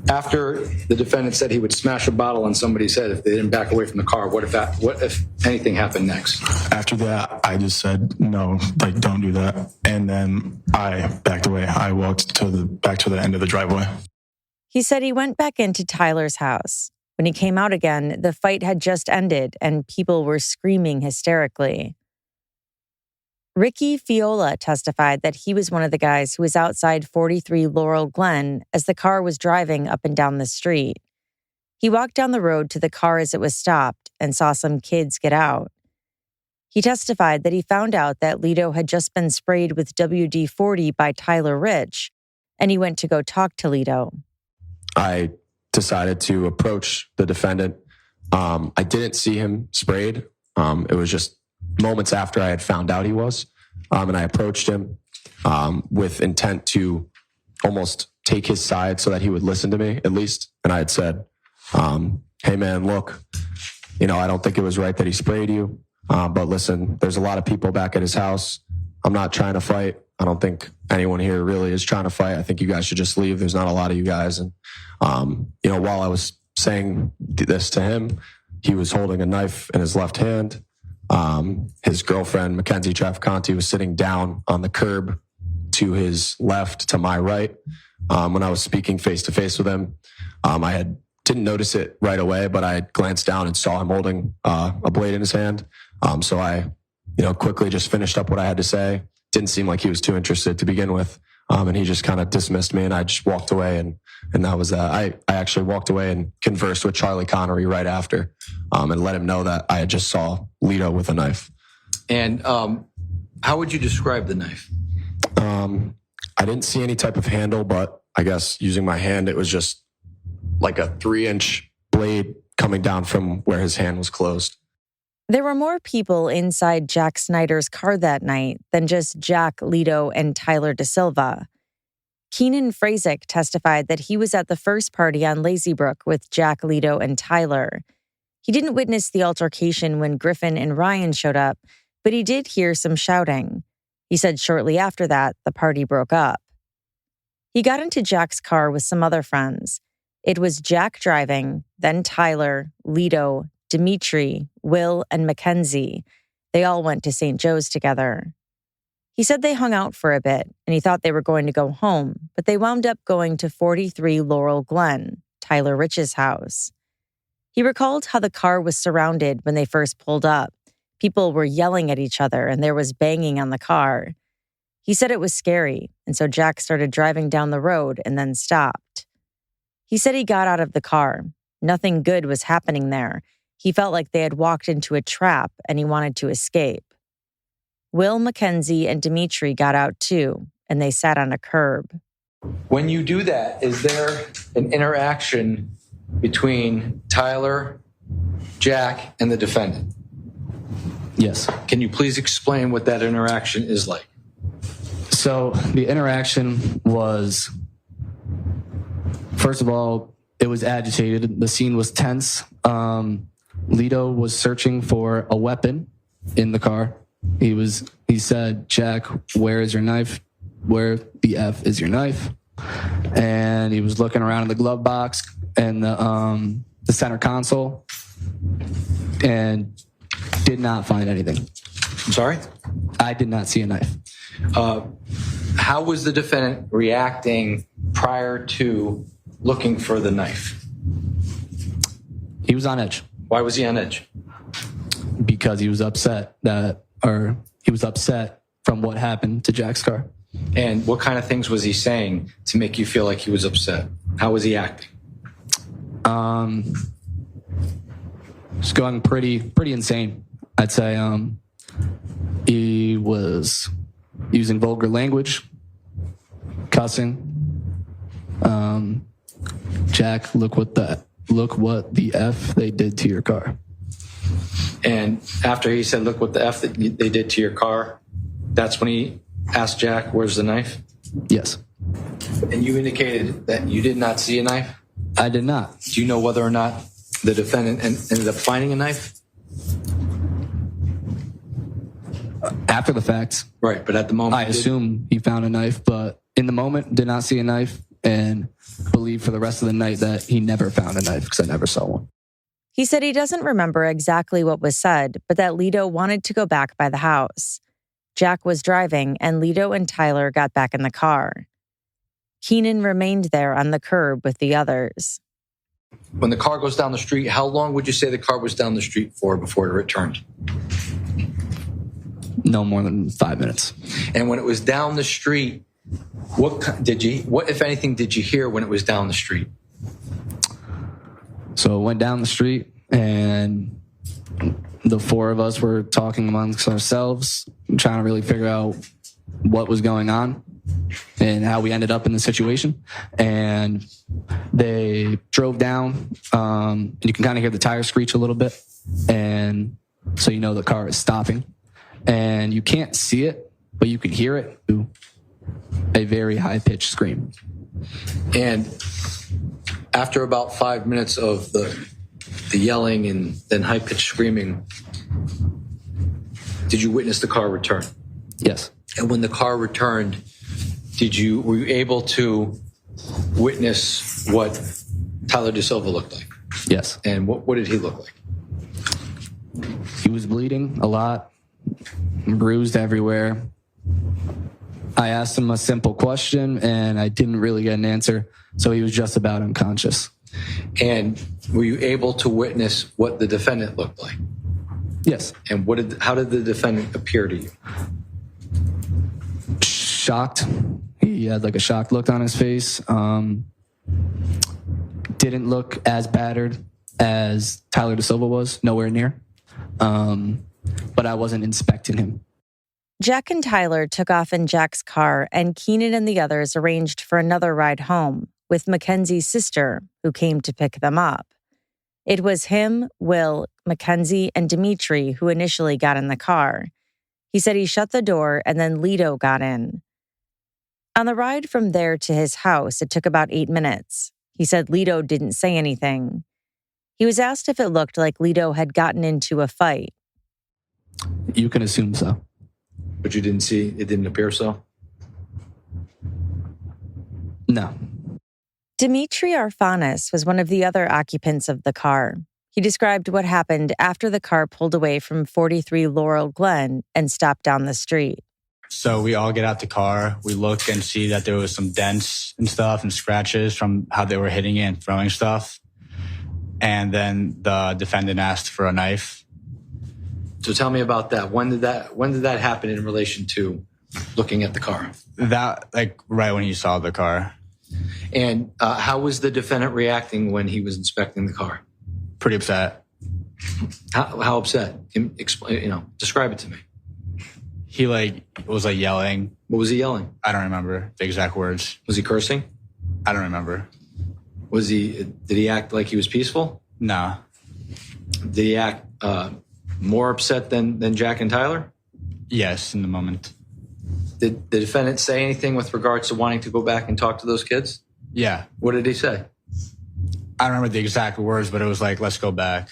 after the defendant said he would smash a bottle on somebody's head if they didn't back away from the car, what if anything happened next? After that, I just said, no, don't do that. And then I backed away. I walked back to the end of the driveway. He said he went back into Tyler's house. When he came out again, the fight had just ended and people were screaming hysterically. Ricky Fiola testified that he was one of the guys who was outside 43 Laurel Glen as the car was driving up and down the street. He walked down the road to the car as it was stopped and saw some kids get out. He testified that he found out that Lito had just been sprayed with WD-40 by Tyler Rich, and he went to go talk to Lito. I decided to approach the defendant. I didn't see him sprayed. It was just moments after I had found out he was. And I approached him with intent to almost take his side so that he would listen to me, at least. And I had said, hey, man, look, I don't think it was right that he sprayed you. But listen, there's a lot of people back at his house. I'm not trying to fight. I don't think anyone here really is trying to fight. I think you guys should just leave. There's not a lot of you guys. And, while I was saying this to him, he was holding a knife in his left hand. His girlfriend, Mackenzie Traficante, was sitting down on the curb to his left, to my right. When I was speaking face to face with him, I didn't notice it right away, but I glanced down and saw him holding a blade in his hand. So I, quickly just finished up what I had to say. Didn't seem like he was too interested to begin with. And he just kind of dismissed me, and I just walked away, and that was that. I actually walked away and conversed with Charlie Connery right after, and let him know that I had just saw Lito with a knife. And how would you describe the knife? I didn't see any type of handle, but I guess using my hand, it was just like a 3-inch blade coming down from where his hand was closed. There were more people inside Jack Snyder's car that night than just Jack, Lito, and Tyler De Silva. Keenan Frazek testified that he was at the first party on Lazy Brook with Jack, Lito, and Tyler. He didn't witness the altercation when Griffin and Ryan showed up, but he did hear some shouting. He said shortly after that, the party broke up. He got into Jack's car with some other friends. It was Jack driving, then Tyler, Lito, Dimitri, Will, and Mackenzie. They all went to St. Joe's together. He said they hung out for a bit, and he thought they were going to go home, but they wound up going to 43 Laurel Glen, Tyler Rich's house. He recalled how the car was surrounded when they first pulled up. People were yelling at each other, and there was banging on the car. He said it was scary, and so Jack started driving down the road and then stopped. He said he got out of the car. Nothing good was happening there. He felt like they had walked into a trap, and he wanted to escape. Will, Mackenzie, and Dimitri got out too, and they sat on a curb. When you do that, is there an interaction between Tyler, Jack, and the defendant? Yes. Can you please explain what that interaction is like? So the interaction was, first of all, it was agitated. The scene was tense. Lito was searching for a weapon in the car. He said, "Jack, where is your knife? Where the F is your knife?" And he was looking around in the glove box and the center console and did not find anything. I'm sorry? I did not see a knife. How was the defendant reacting prior to looking for the knife? He was on edge. Why was he on edge? Because he was upset from what happened to Jack's car. And what kind of things was he saying to make you feel like he was upset? How was he acting? Just going pretty insane. I'd say he was using vulgar language, cussing. Jack, look what the F they did to your car. And after he said, "Look what the F that they did to your car," that's when he asked Jack, "Where's the knife?" Yes. And you indicated that you did not see a knife? I did not. Do you know whether or not the defendant ended up finding a knife? After the fact. Right, but at the moment... I assume he found a knife, but in the moment, did not see a knife and believed for the rest of the night that he never found a knife because I never saw one. He said he doesn't remember exactly what was said, but that Lito wanted to go back by the house. Jack was driving, and Lito and Tyler got back in the car. Keenan remained there on the curb with the others. When the car goes down the street, how long would you say the car was down the street for before it returned? No more than 5 minutes. And when it was down the street, what, if anything, did you hear when it was down the street? So it went down the street, and the four of us were talking amongst ourselves, trying to really figure out what was going on and how we ended up in the situation. And they drove down, and you can kind of hear the tires screech a little bit. And so you know the car is stopping. And you can't see it, but you can hear it. A very high-pitched scream. And after about 5 minutes of the yelling and then high-pitched screaming, did you witness the car return? Yes. And when the car returned, were you able to witness what Tyler DeSilva looked like? Yes. And what did he look like? He was bleeding a lot, bruised everywhere. I asked him a simple question, and I didn't really get an answer, so he was just about unconscious. And were you able to witness what the defendant looked like? Yes. And how did the defendant appear to you? Shocked. He had like a shocked look on his face. Didn't look as battered as Tyler DeSilva was, nowhere near. But I wasn't inspecting him. Jack and Tyler took off in Jack's car, and Keenan and the others arranged for another ride home with Mackenzie's sister, who came to pick them up. It was him, Will, Mackenzie, and Dimitri who initially got in the car. He said he shut the door, and then Lito got in. On the ride from there to his house, it took about 8 minutes. He said Lito didn't say anything. He was asked if it looked like Lito had gotten into a fight. You can assume so. But you didn't see, it didn't appear so? No. Dimitri Arfanis was one of the other occupants of the car. He described what happened after the car pulled away from 43 Laurel Glen and stopped down the street. So we all get out the car. We look and see that there was some dents and stuff and scratches from how they were hitting it and throwing stuff. And then the defendant asked for a knife. So tell me about that. When did that happen in relation to looking at the car? That, like, right when he saw the car. And how was the defendant reacting when he was inspecting the car? Pretty upset. How upset? Describe it to me. He was yelling. What was he yelling? I don't remember the exact words. Was he cursing? I don't remember. Did he act like he was peaceful? No. Did he act more upset than Jack and Tyler? Yes, in the moment. Did the defendant say anything with regards to wanting to go back and talk to those kids? Yeah. What did he say? I don't remember the exact words, but it was like, let's go back.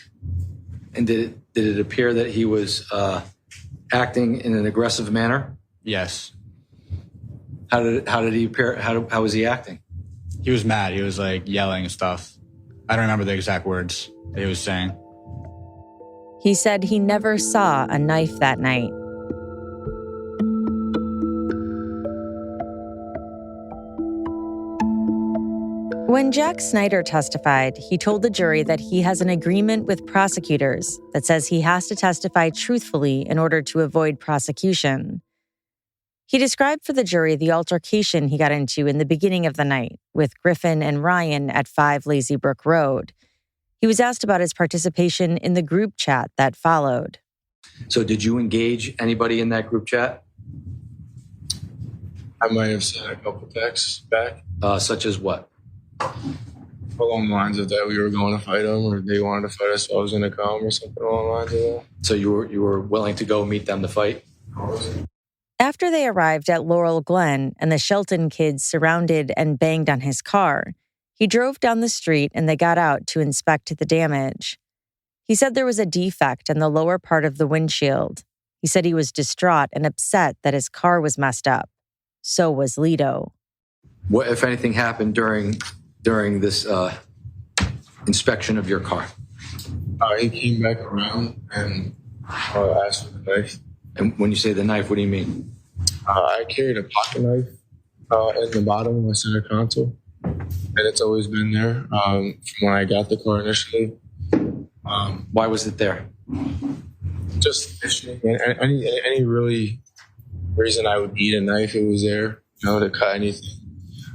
And did it appear that he was acting in an aggressive manner? Yes. How did he appear? How was he acting? He was mad. He was yelling and stuff. I don't remember the exact words that he was saying. He said he never saw a knife that night. When Jack Snyder testified, he told the jury that he has an agreement with prosecutors that says he has to testify truthfully in order to avoid prosecution. He described for the jury the altercation he got into in the beginning of the night with Griffin and Ryan at 5 Lazy Brook Road. He was asked about his participation in the group chat that followed. So did you engage anybody in that group chat? I might have sent a couple texts back. Such as what? Along the lines of that we were going to fight them, or they wanted to fight us, so I was going to come, or something along the lines of that. So you were willing to go meet them to fight? After they arrived at Laurel Glen and the Shelton kids surrounded and banged on his car, he drove down the street and they got out to inspect the damage. He said there was a defect in the lower part of the windshield. He said he was distraught and upset that his car was messed up. So was Lito. What, if anything, happened during this inspection of your car? He came back around and asked for the knife. And when you say the knife, what do you mean? I carried a pocket knife in the bottom of my center console, and it's always been there from when I got the car initially. Why was it there? Just any really reason I would need a knife, it was there, to cut anything.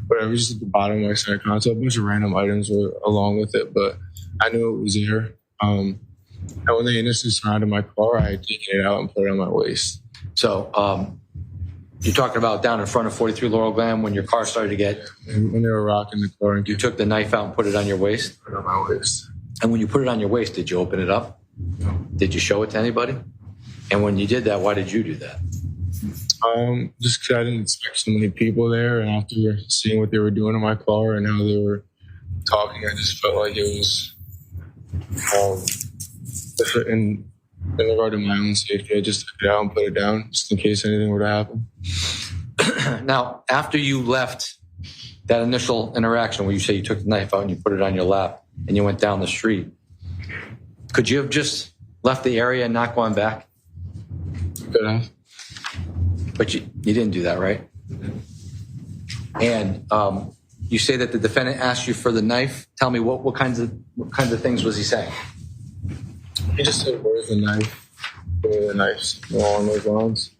Whatever, just at the bottom of my center console. A bunch of random items were along with it, but I knew it was there. And when they initially surrounded my car, I had taken it out and put it on my waist. So you're talking about down in front of 43 Laurel Glen when your car started to get... When they were rocking the car. You took the knife out and put it on your waist? Put it on my waist. And when you put it on your waist, did you open it up? No. Did you show it to anybody? And when you did that, why did you do that? Just because I didn't expect so many people there, and after seeing what they were doing in my car and how they were talking, I just felt like it was in regard to my own safety. I just took it out and put it down just in case anything were to happen. Now, after you left that initial interaction where you say you took the knife out and you put it on your lap and you went down the street, could you have just left the area and not gone back? Could have. But you didn't do that, right? And you say that the defendant asked you for the knife. Tell me what kinds of things was he saying? He just said, "Where's the knife? Give me the knife," along those lines.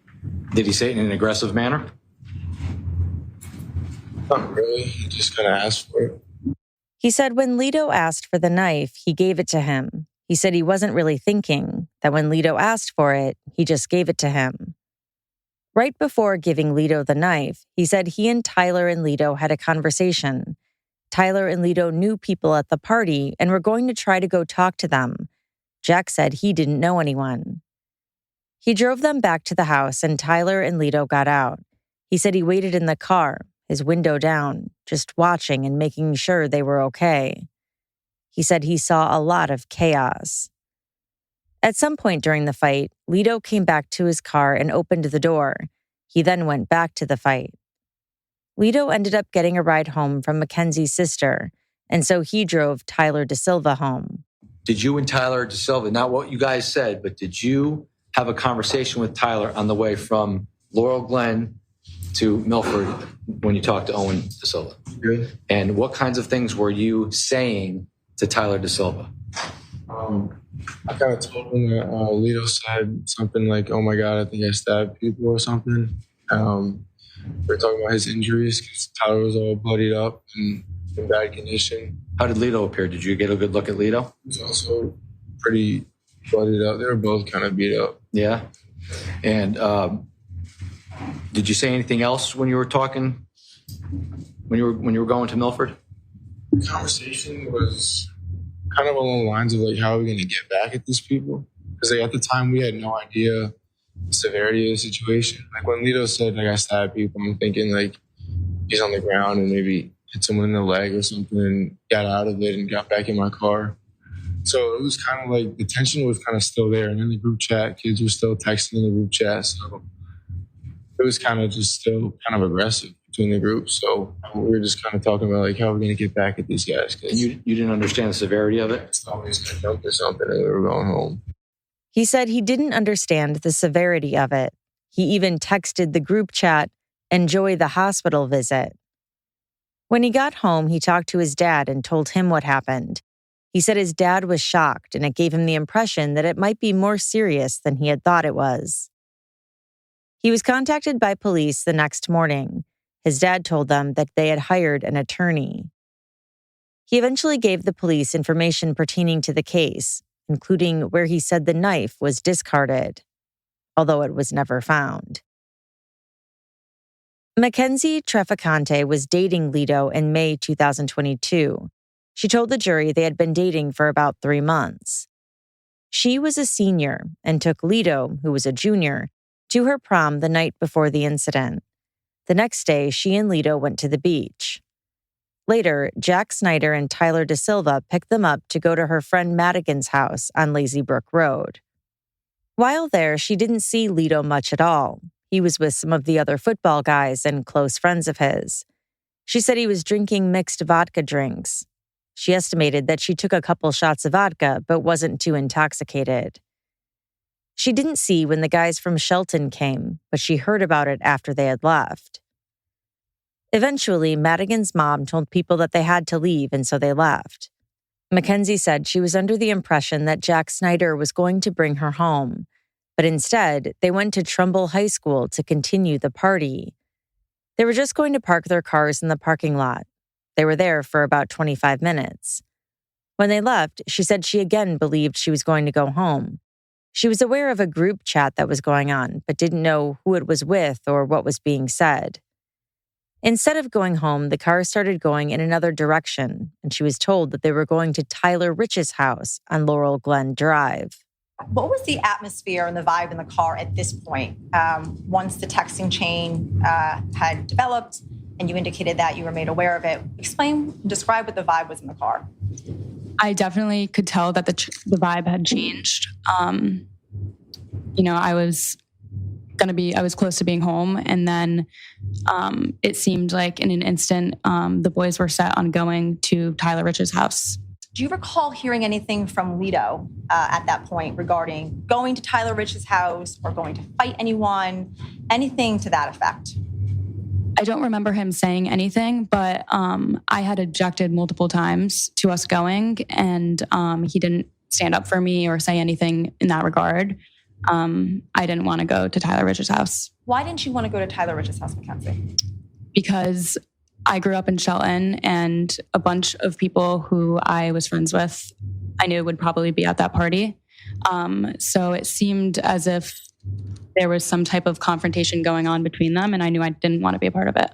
Did he say it in an aggressive manner? Not really. He just kind of asked for it. He said when Lito asked for the knife, he gave it to him. He said he wasn't really thinking, that when Lito asked for it, he just gave it to him. Right before giving Lito the knife, he said he and Tyler and Lito had a conversation. Tyler and Lito knew people at the party and were going to try to go talk to them. Jack said he didn't know anyone. He drove them back to the house and Tyler and Lito got out. He said he waited in the car, his window down, just watching and making sure they were okay. He said he saw a lot of chaos. At some point during the fight, Lito came back to his car and opened the door. He then went back to the fight. Lito ended up getting a ride home from Mackenzie's sister, and so he drove Tyler De Silva home. Did you and Tyler De Silva, not what you guys said, but did you have a conversation with Tyler on the way from Laurel Glen to Milford when you talked to Owen De Silva? Yeah. And what kinds of things were you saying to Tyler De Silva? I kind of told him that Lito said something like, "Oh my God, I think I stabbed people" or something. We're talking about his injuries because Tyler was all bloodied up and in bad condition. How did Lito appear? Did you get a good look at Lito? He was also pretty bloodied up. They were both kind of beat up. Yeah. And did you say anything else when you were talking? When you were going to Milford? The conversation was kind of along the lines of like, how are we going to get back at these people? Because like, at the time we had no idea the severity of the situation. Like when Lito said like I stabbed people, I'm thinking like he's on the ground and maybe hit someone in the leg or something and got out of it and got back in my car. So it was kind of like the tension was kind of still there. And in the group chat, kids were still texting in the group chat. So it was kind of just still kind of aggressive between the groups. So we were just kind of talking about like how we're going to get back at these guys. And you didn't understand the severity of it? Always got jumped or something and we were going home. He said he didn't understand the severity of it. He even texted the group chat, "Enjoy the hospital visit." When he got home, he talked to his dad and told him what happened. He said his dad was shocked and it gave him the impression that it might be more serious than he had thought it was. He was contacted by police the next morning. His dad told them that they had hired an attorney. He eventually gave the police information pertaining to the case, including where he said the knife was discarded, although it was never found. Mackenzie Trefficante was dating Lito in May 2022. She told the jury they had been dating for about 3 months. She was a senior and took Lito, who was a junior, to her prom the night before the incident. The next day, she and Lito went to the beach. Later, Jack Snyder and Tyler De Silva picked them up to go to her friend Madigan's house on Lazy Brook Road. While there, she didn't see Lito much at all. He was with some of the other football guys and close friends of his. She said he was drinking mixed vodka drinks. She estimated that she took a couple shots of vodka but wasn't too intoxicated. She didn't see when the guys from Shelton came, but she heard about it after they had left. Eventually, Madigan's mom told people that they had to leave, and so they left. Mackenzie said she was under the impression that Jack Snyder was going to bring her home, but instead, they went to Trumbull High School to continue the party. They were just going to park their cars in the parking lot. They were there for about 25 minutes. When they left, she said she again believed she was going to go home. She was aware of a group chat that was going on, but didn't know who it was with or what was being said. Instead of going home, the car started going in another direction, and she was told that they were going to Tyler Rich's house on Laurel Glen Drive. What was the atmosphere and the vibe in the car at this point? Once the texting chain had developed and you indicated that you were made aware of it, describe what the vibe was in the car. I definitely could tell that the vibe had changed. I was close to being home, and then it seemed like in an instant, the boys were set on going to Tyler Rich's house. Do you recall hearing anything from Lito at that point regarding going to Tyler Rich's house or going to fight anyone, anything to that effect? I don't remember him saying anything, but I had objected multiple times to us going, and he didn't stand up for me or say anything in that regard. I didn't want to go to Tyler Rich's house. Why didn't you want to go to Tyler Rich's house, Mackenzie? Because I grew up in Shelton, and a bunch of people who I was friends with, I knew would probably be at that party. So it seemed as if there was some type of confrontation going on between them, and I knew I didn't want to be a part of it.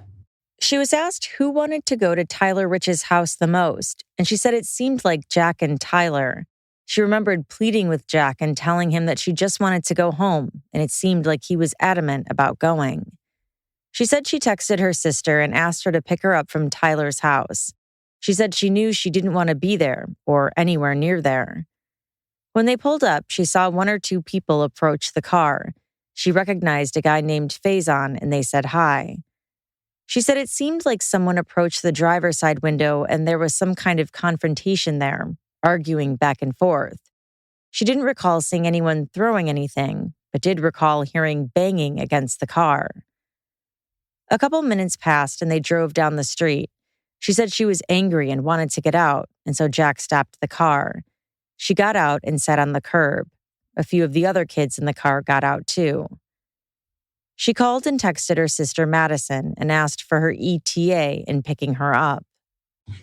She was asked who wanted to go to Tyler Rich's house the most, and she said it seemed like Jack and Tyler. She remembered pleading with Jack and telling him that she just wanted to go home, and it seemed like he was adamant about going. She said she texted her sister and asked her to pick her up from Tyler's house. She said she knew she didn't want to be there or anywhere near there. When they pulled up, she saw 1 or 2 people approach the car. She recognized a guy named Faison and they said hi. She said it seemed like someone approached the driver's side window and there was some kind of confrontation there, arguing back and forth. She didn't recall seeing anyone throwing anything, but did recall hearing banging against the car. A couple minutes passed and they drove down the street. She said she was angry and wanted to get out, and so Jack stopped the car. She got out and sat on the curb. A few of the other kids in the car got out too. She called and texted her sister Madison and asked for her ETA in picking her up.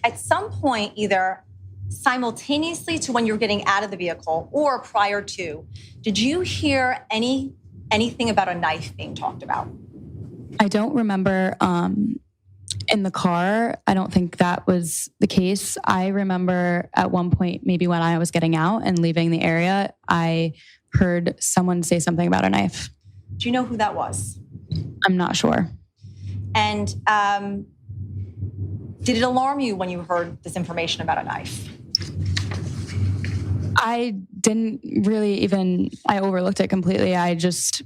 At some point, either simultaneously to when you were getting out of the vehicle or prior to, did you hear anything about a knife being talked about? I don't remember in the car. I don't think that was the case. I remember at one point, maybe when I was getting out and leaving the area, I heard someone say something about a knife. Do you know who that was? I'm not sure. And did it alarm you when you heard this information about a knife? I didn't really even, I overlooked it completely. I just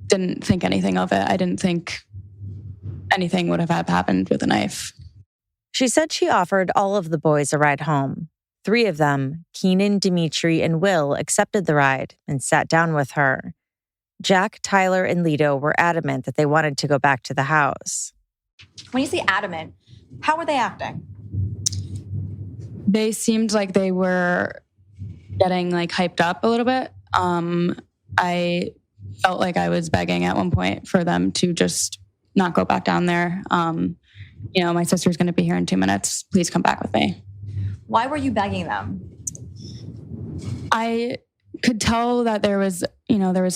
didn't think anything of it. I didn't think anything would have happened with a knife. She said she offered all of the boys a ride home. 3 of them, Keenan, Dimitri, and Will, accepted the ride and sat down with her. Jack, Tyler, and Lito were adamant that they wanted to go back to the house. When you say adamant, how were they acting? They seemed like they were getting hyped up a little bit. I felt like I was begging at one point for them to just not go back down there. My sister's going to be here in 2 minutes. Please come back with me. Why were you begging them? I could tell that there was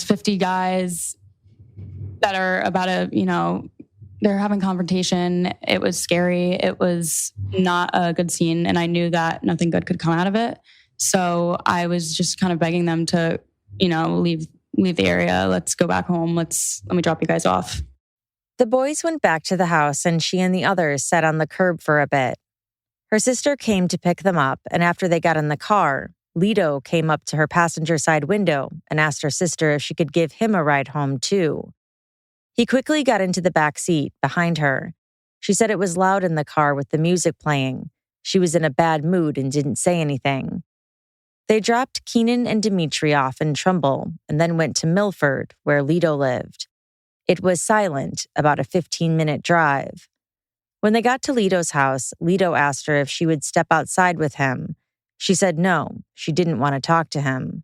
50 guys that are about to, they're having confrontation. It was scary. It was not a good scene. And I knew that nothing good could come out of it. So I was just kind of begging them to, leave the area. Let's go back home. Let me drop you guys off. The boys went back to the house and she and the others sat on the curb for a bit. Her sister came to pick them up, and after they got in the car, Lito came up to her passenger side window and asked her sister if she could give him a ride home too. He quickly got into the back seat behind her. She said it was loud in the car with the music playing. She was in a bad mood and didn't say anything. They dropped Keenan and Dimitri off in Trumbull and then went to Milford, where Lito lived. It was silent, about a 15-minute drive. When they got to Lito's house, Lito asked her if she would step outside with him. She said no, she didn't want to talk to him.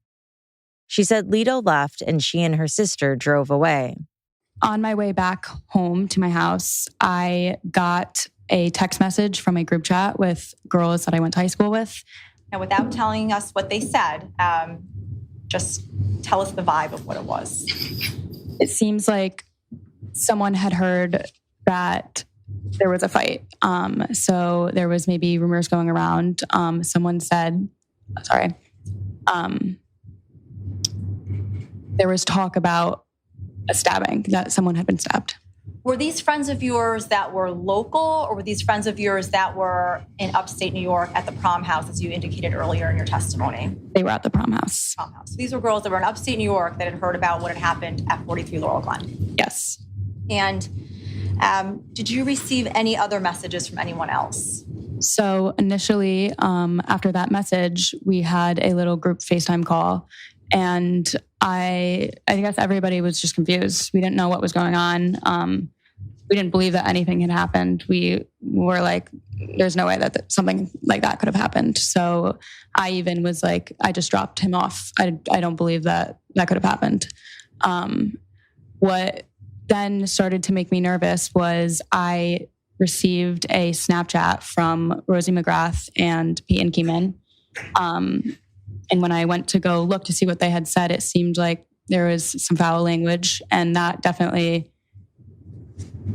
She said Lito left and she and her sister drove away. On my way back home to my house, I got a text message from a group chat with girls that I went to high school with. Now, without telling us what they said, just tell us the vibe of what it was. It seems like someone had heard that there was a fight. So there was maybe rumors going around. Someone said, there was talk about a stabbing, that someone had been stabbed. Were these friends of yours that were local, or were these friends of yours that were in upstate New York at the prom house, as you indicated earlier in your testimony? They were at the prom house. So these were girls that were in upstate New York that had heard about what had happened at 43 Laurel Glen. Yes. And did you receive any other messages from anyone else? So initially, after that message, we had a little group FaceTime call. And I guess everybody was just confused. We didn't know what was going on. We didn't believe that anything had happened. We were like, there's no way that something like that could have happened. So I even was like, I just dropped him off. I don't believe that could have happened. What then started to make me nervous was I received a Snapchat from Rosie McGrath and Pete and Keeman. And when I went to go look to see what they had said, it seemed like there was some foul language, and that definitely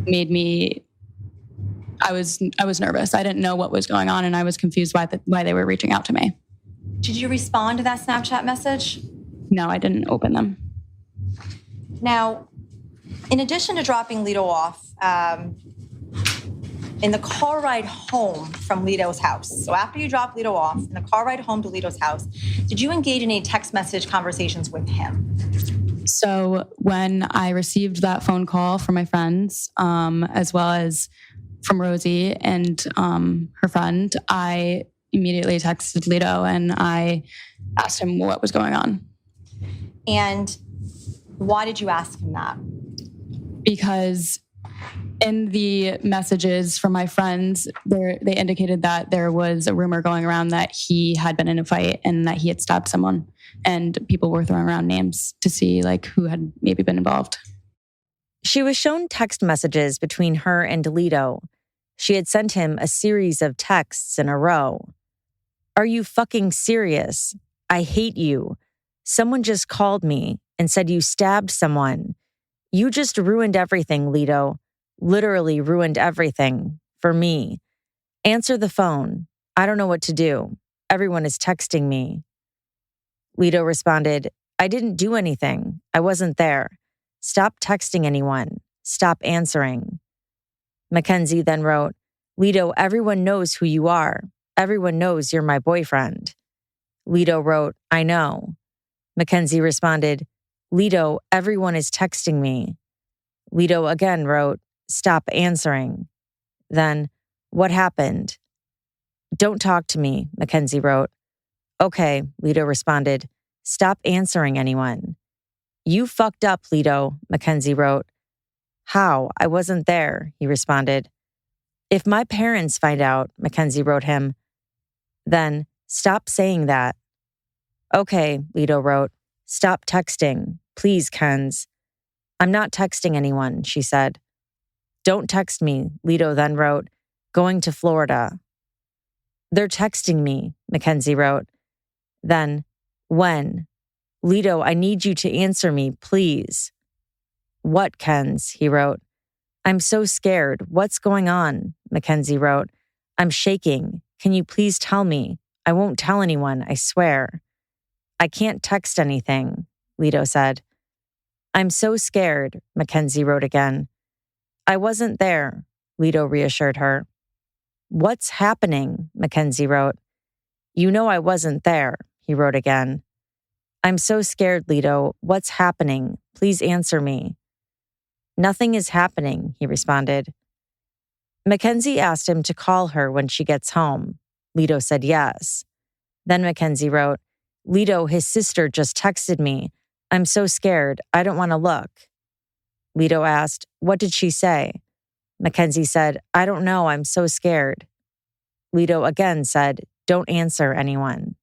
made me, I was nervous. I didn't know what was going on, and I was confused why they were reaching out to me. Did you respond to that Snapchat message? No, I didn't open them. Now, in addition to dropping Lito off, in the car ride home from Lito's house, so after you dropped Lito off, in the car ride home to Lito's house, did you engage in any text message conversations with him? So when I received that phone call from my friends, as well as from Rosie and her friend, I immediately texted Lito and I asked him what was going on. And why did you ask him that? Because in the messages from my friends, they indicated that there was a rumor going around that he had been in a fight and that he had stabbed someone. And people were throwing around names to see like who had maybe been involved. She was shown text messages between her and Lito. She had sent him a series of texts in a row. Are you fucking serious? I hate you. Someone just called me and said you stabbed someone. You just ruined everything, Lito. Literally ruined everything for me. Answer the phone. I don't know what to do. Everyone is texting me. Lito responded, I didn't do anything. I wasn't there. Stop texting anyone. Stop answering. Mackenzie then wrote, Lito, everyone knows who you are. Everyone knows you're my boyfriend. Lito wrote, I know. Mackenzie responded, Lito, everyone is texting me. Lito again wrote, stop answering. Then, what happened? Don't talk to me, Mackenzie wrote. Okay, Lito responded, stop answering anyone. You fucked up, Lito, Mackenzie wrote. How? I wasn't there, he responded. If my parents find out, Mackenzie wrote him, then stop saying that. Okay, Lito wrote, stop texting. Please, Kenz. I'm not texting anyone, she said. Don't text me, Lito then wrote, going to Florida. They're texting me, Mackenzie wrote. Then, when? Lito, I need you to answer me, please. What, Kenz? He wrote. I'm so scared. What's going on? Mackenzie wrote. I'm shaking. Can you please tell me? I won't tell anyone, I swear. I can't text anything, Lito said. I'm so scared, Mackenzie wrote again. I wasn't there, Lito reassured her. What's happening? Mackenzie wrote. You know I wasn't there, he wrote again. I'm so scared, Lito. What's happening? Please answer me. Nothing is happening, he responded. Mackenzie asked him to call her when she gets home. Lito said yes. Then Mackenzie wrote, Lito, his sister just texted me. I'm so scared. I don't want to look. Lito asked, what did she say? Mackenzie said, I don't know. I'm so scared. Lito again said, don't answer anyone.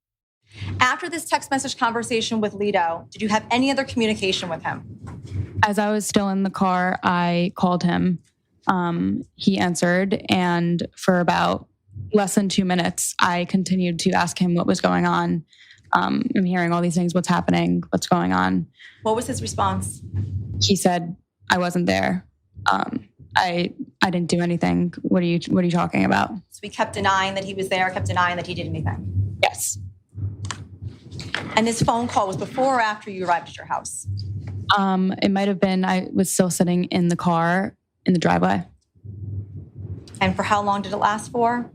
After this text message conversation with Lito, did you have any other communication with him? As I was still in the car, I called him. He answered, and for about less than 2 minutes, I continued to ask him what was going on. I'm hearing all these things. What's happening? What's going on? What was his response? He said, I wasn't there. I didn't do anything. What are you talking about? So he kept denying that he was there, kept denying that he did anything. Yes. And this phone call was before or after you arrived at your house? It might have been, I was still sitting in the car in the driveway. And for how long did it last for?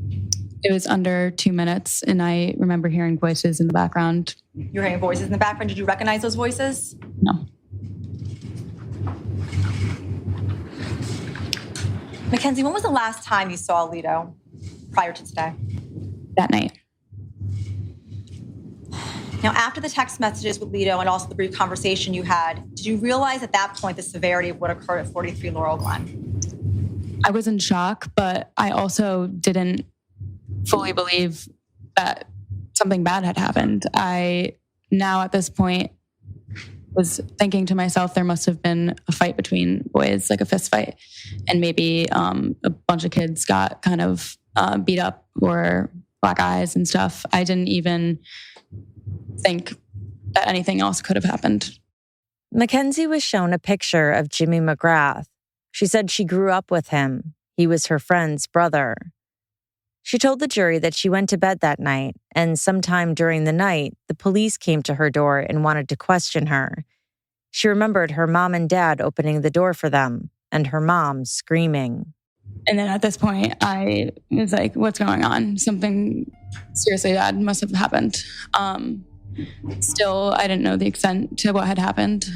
It was under 2 minutes, and I remember hearing voices in the background. You were hearing voices in the background. Did you recognize those voices? No. Mackenzie, when was the last time you saw Lito prior to today? That night. Now, after the text messages with Lito and also the brief conversation you had, did you realize at that point the severity of what occurred at 43 Laurel Glen? I was in shock, but I also didn't fully believe that something bad had happened. I now at this point was thinking to myself, there must have been a fight between boys, like a fist fight. And maybe a bunch of kids got kind of beat up or black eyes and stuff. I didn't even think that anything else could have happened. Mackenzie was shown a picture of Jimmy McGrath. She said she grew up with him. He was her friend's brother. She told the jury that she went to bed that night, and sometime during the night, the police came to her door and wanted to question her. She remembered her mom and dad opening the door for them, and her mom screaming. And then at this point, I was like, what's going on? Something seriously bad must have happened. Still, I didn't know the extent to what had happened.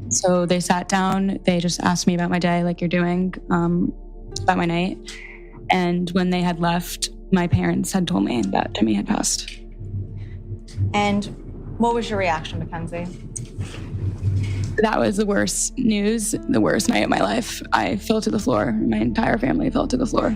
So they sat down. They just asked me about my day, like you're doing, about my night. And when they had left, my parents had told me that Timmy had passed. And what was your reaction, Mackenzie? That was the worst news, the worst night of my life. I fell to the floor. My entire family fell to the floor.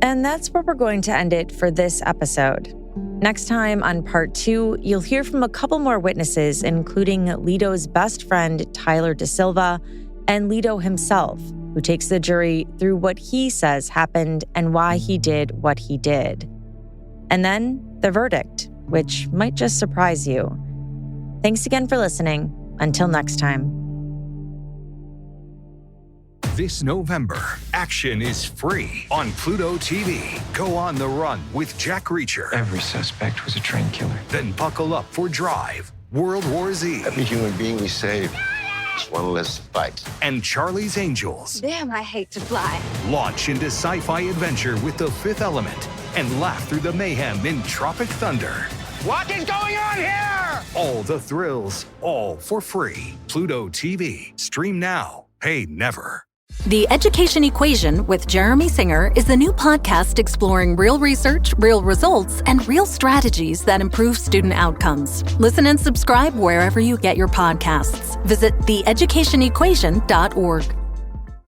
And that's where we're going to end it for this episode. Next time on part 2, you'll hear from a couple more witnesses, including Lito's best friend, Tyler Da Silva, and Lito himself, who takes the jury through what he says happened and why he did what he did. And then the verdict, which might just surprise you. Thanks again for listening. Until next time. This November, action is free on Pluto TV. Go on the run with Jack Reacher. Every suspect was a trained killer. Then buckle up for Drive, World War Z. Every human being we save is one less to fight. And Charlie's Angels. Damn, I hate to fly. Launch into sci-fi adventure with The Fifth Element and laugh through the mayhem in Tropic Thunder. What is going on here? All the thrills, all for free. Pluto TV. Stream now. Pay never. The Education Equation with Jeremy Singer is the new podcast exploring real research, real results, and real strategies that improve student outcomes. Listen and subscribe wherever you get your podcasts. Visit theeducationequation.org.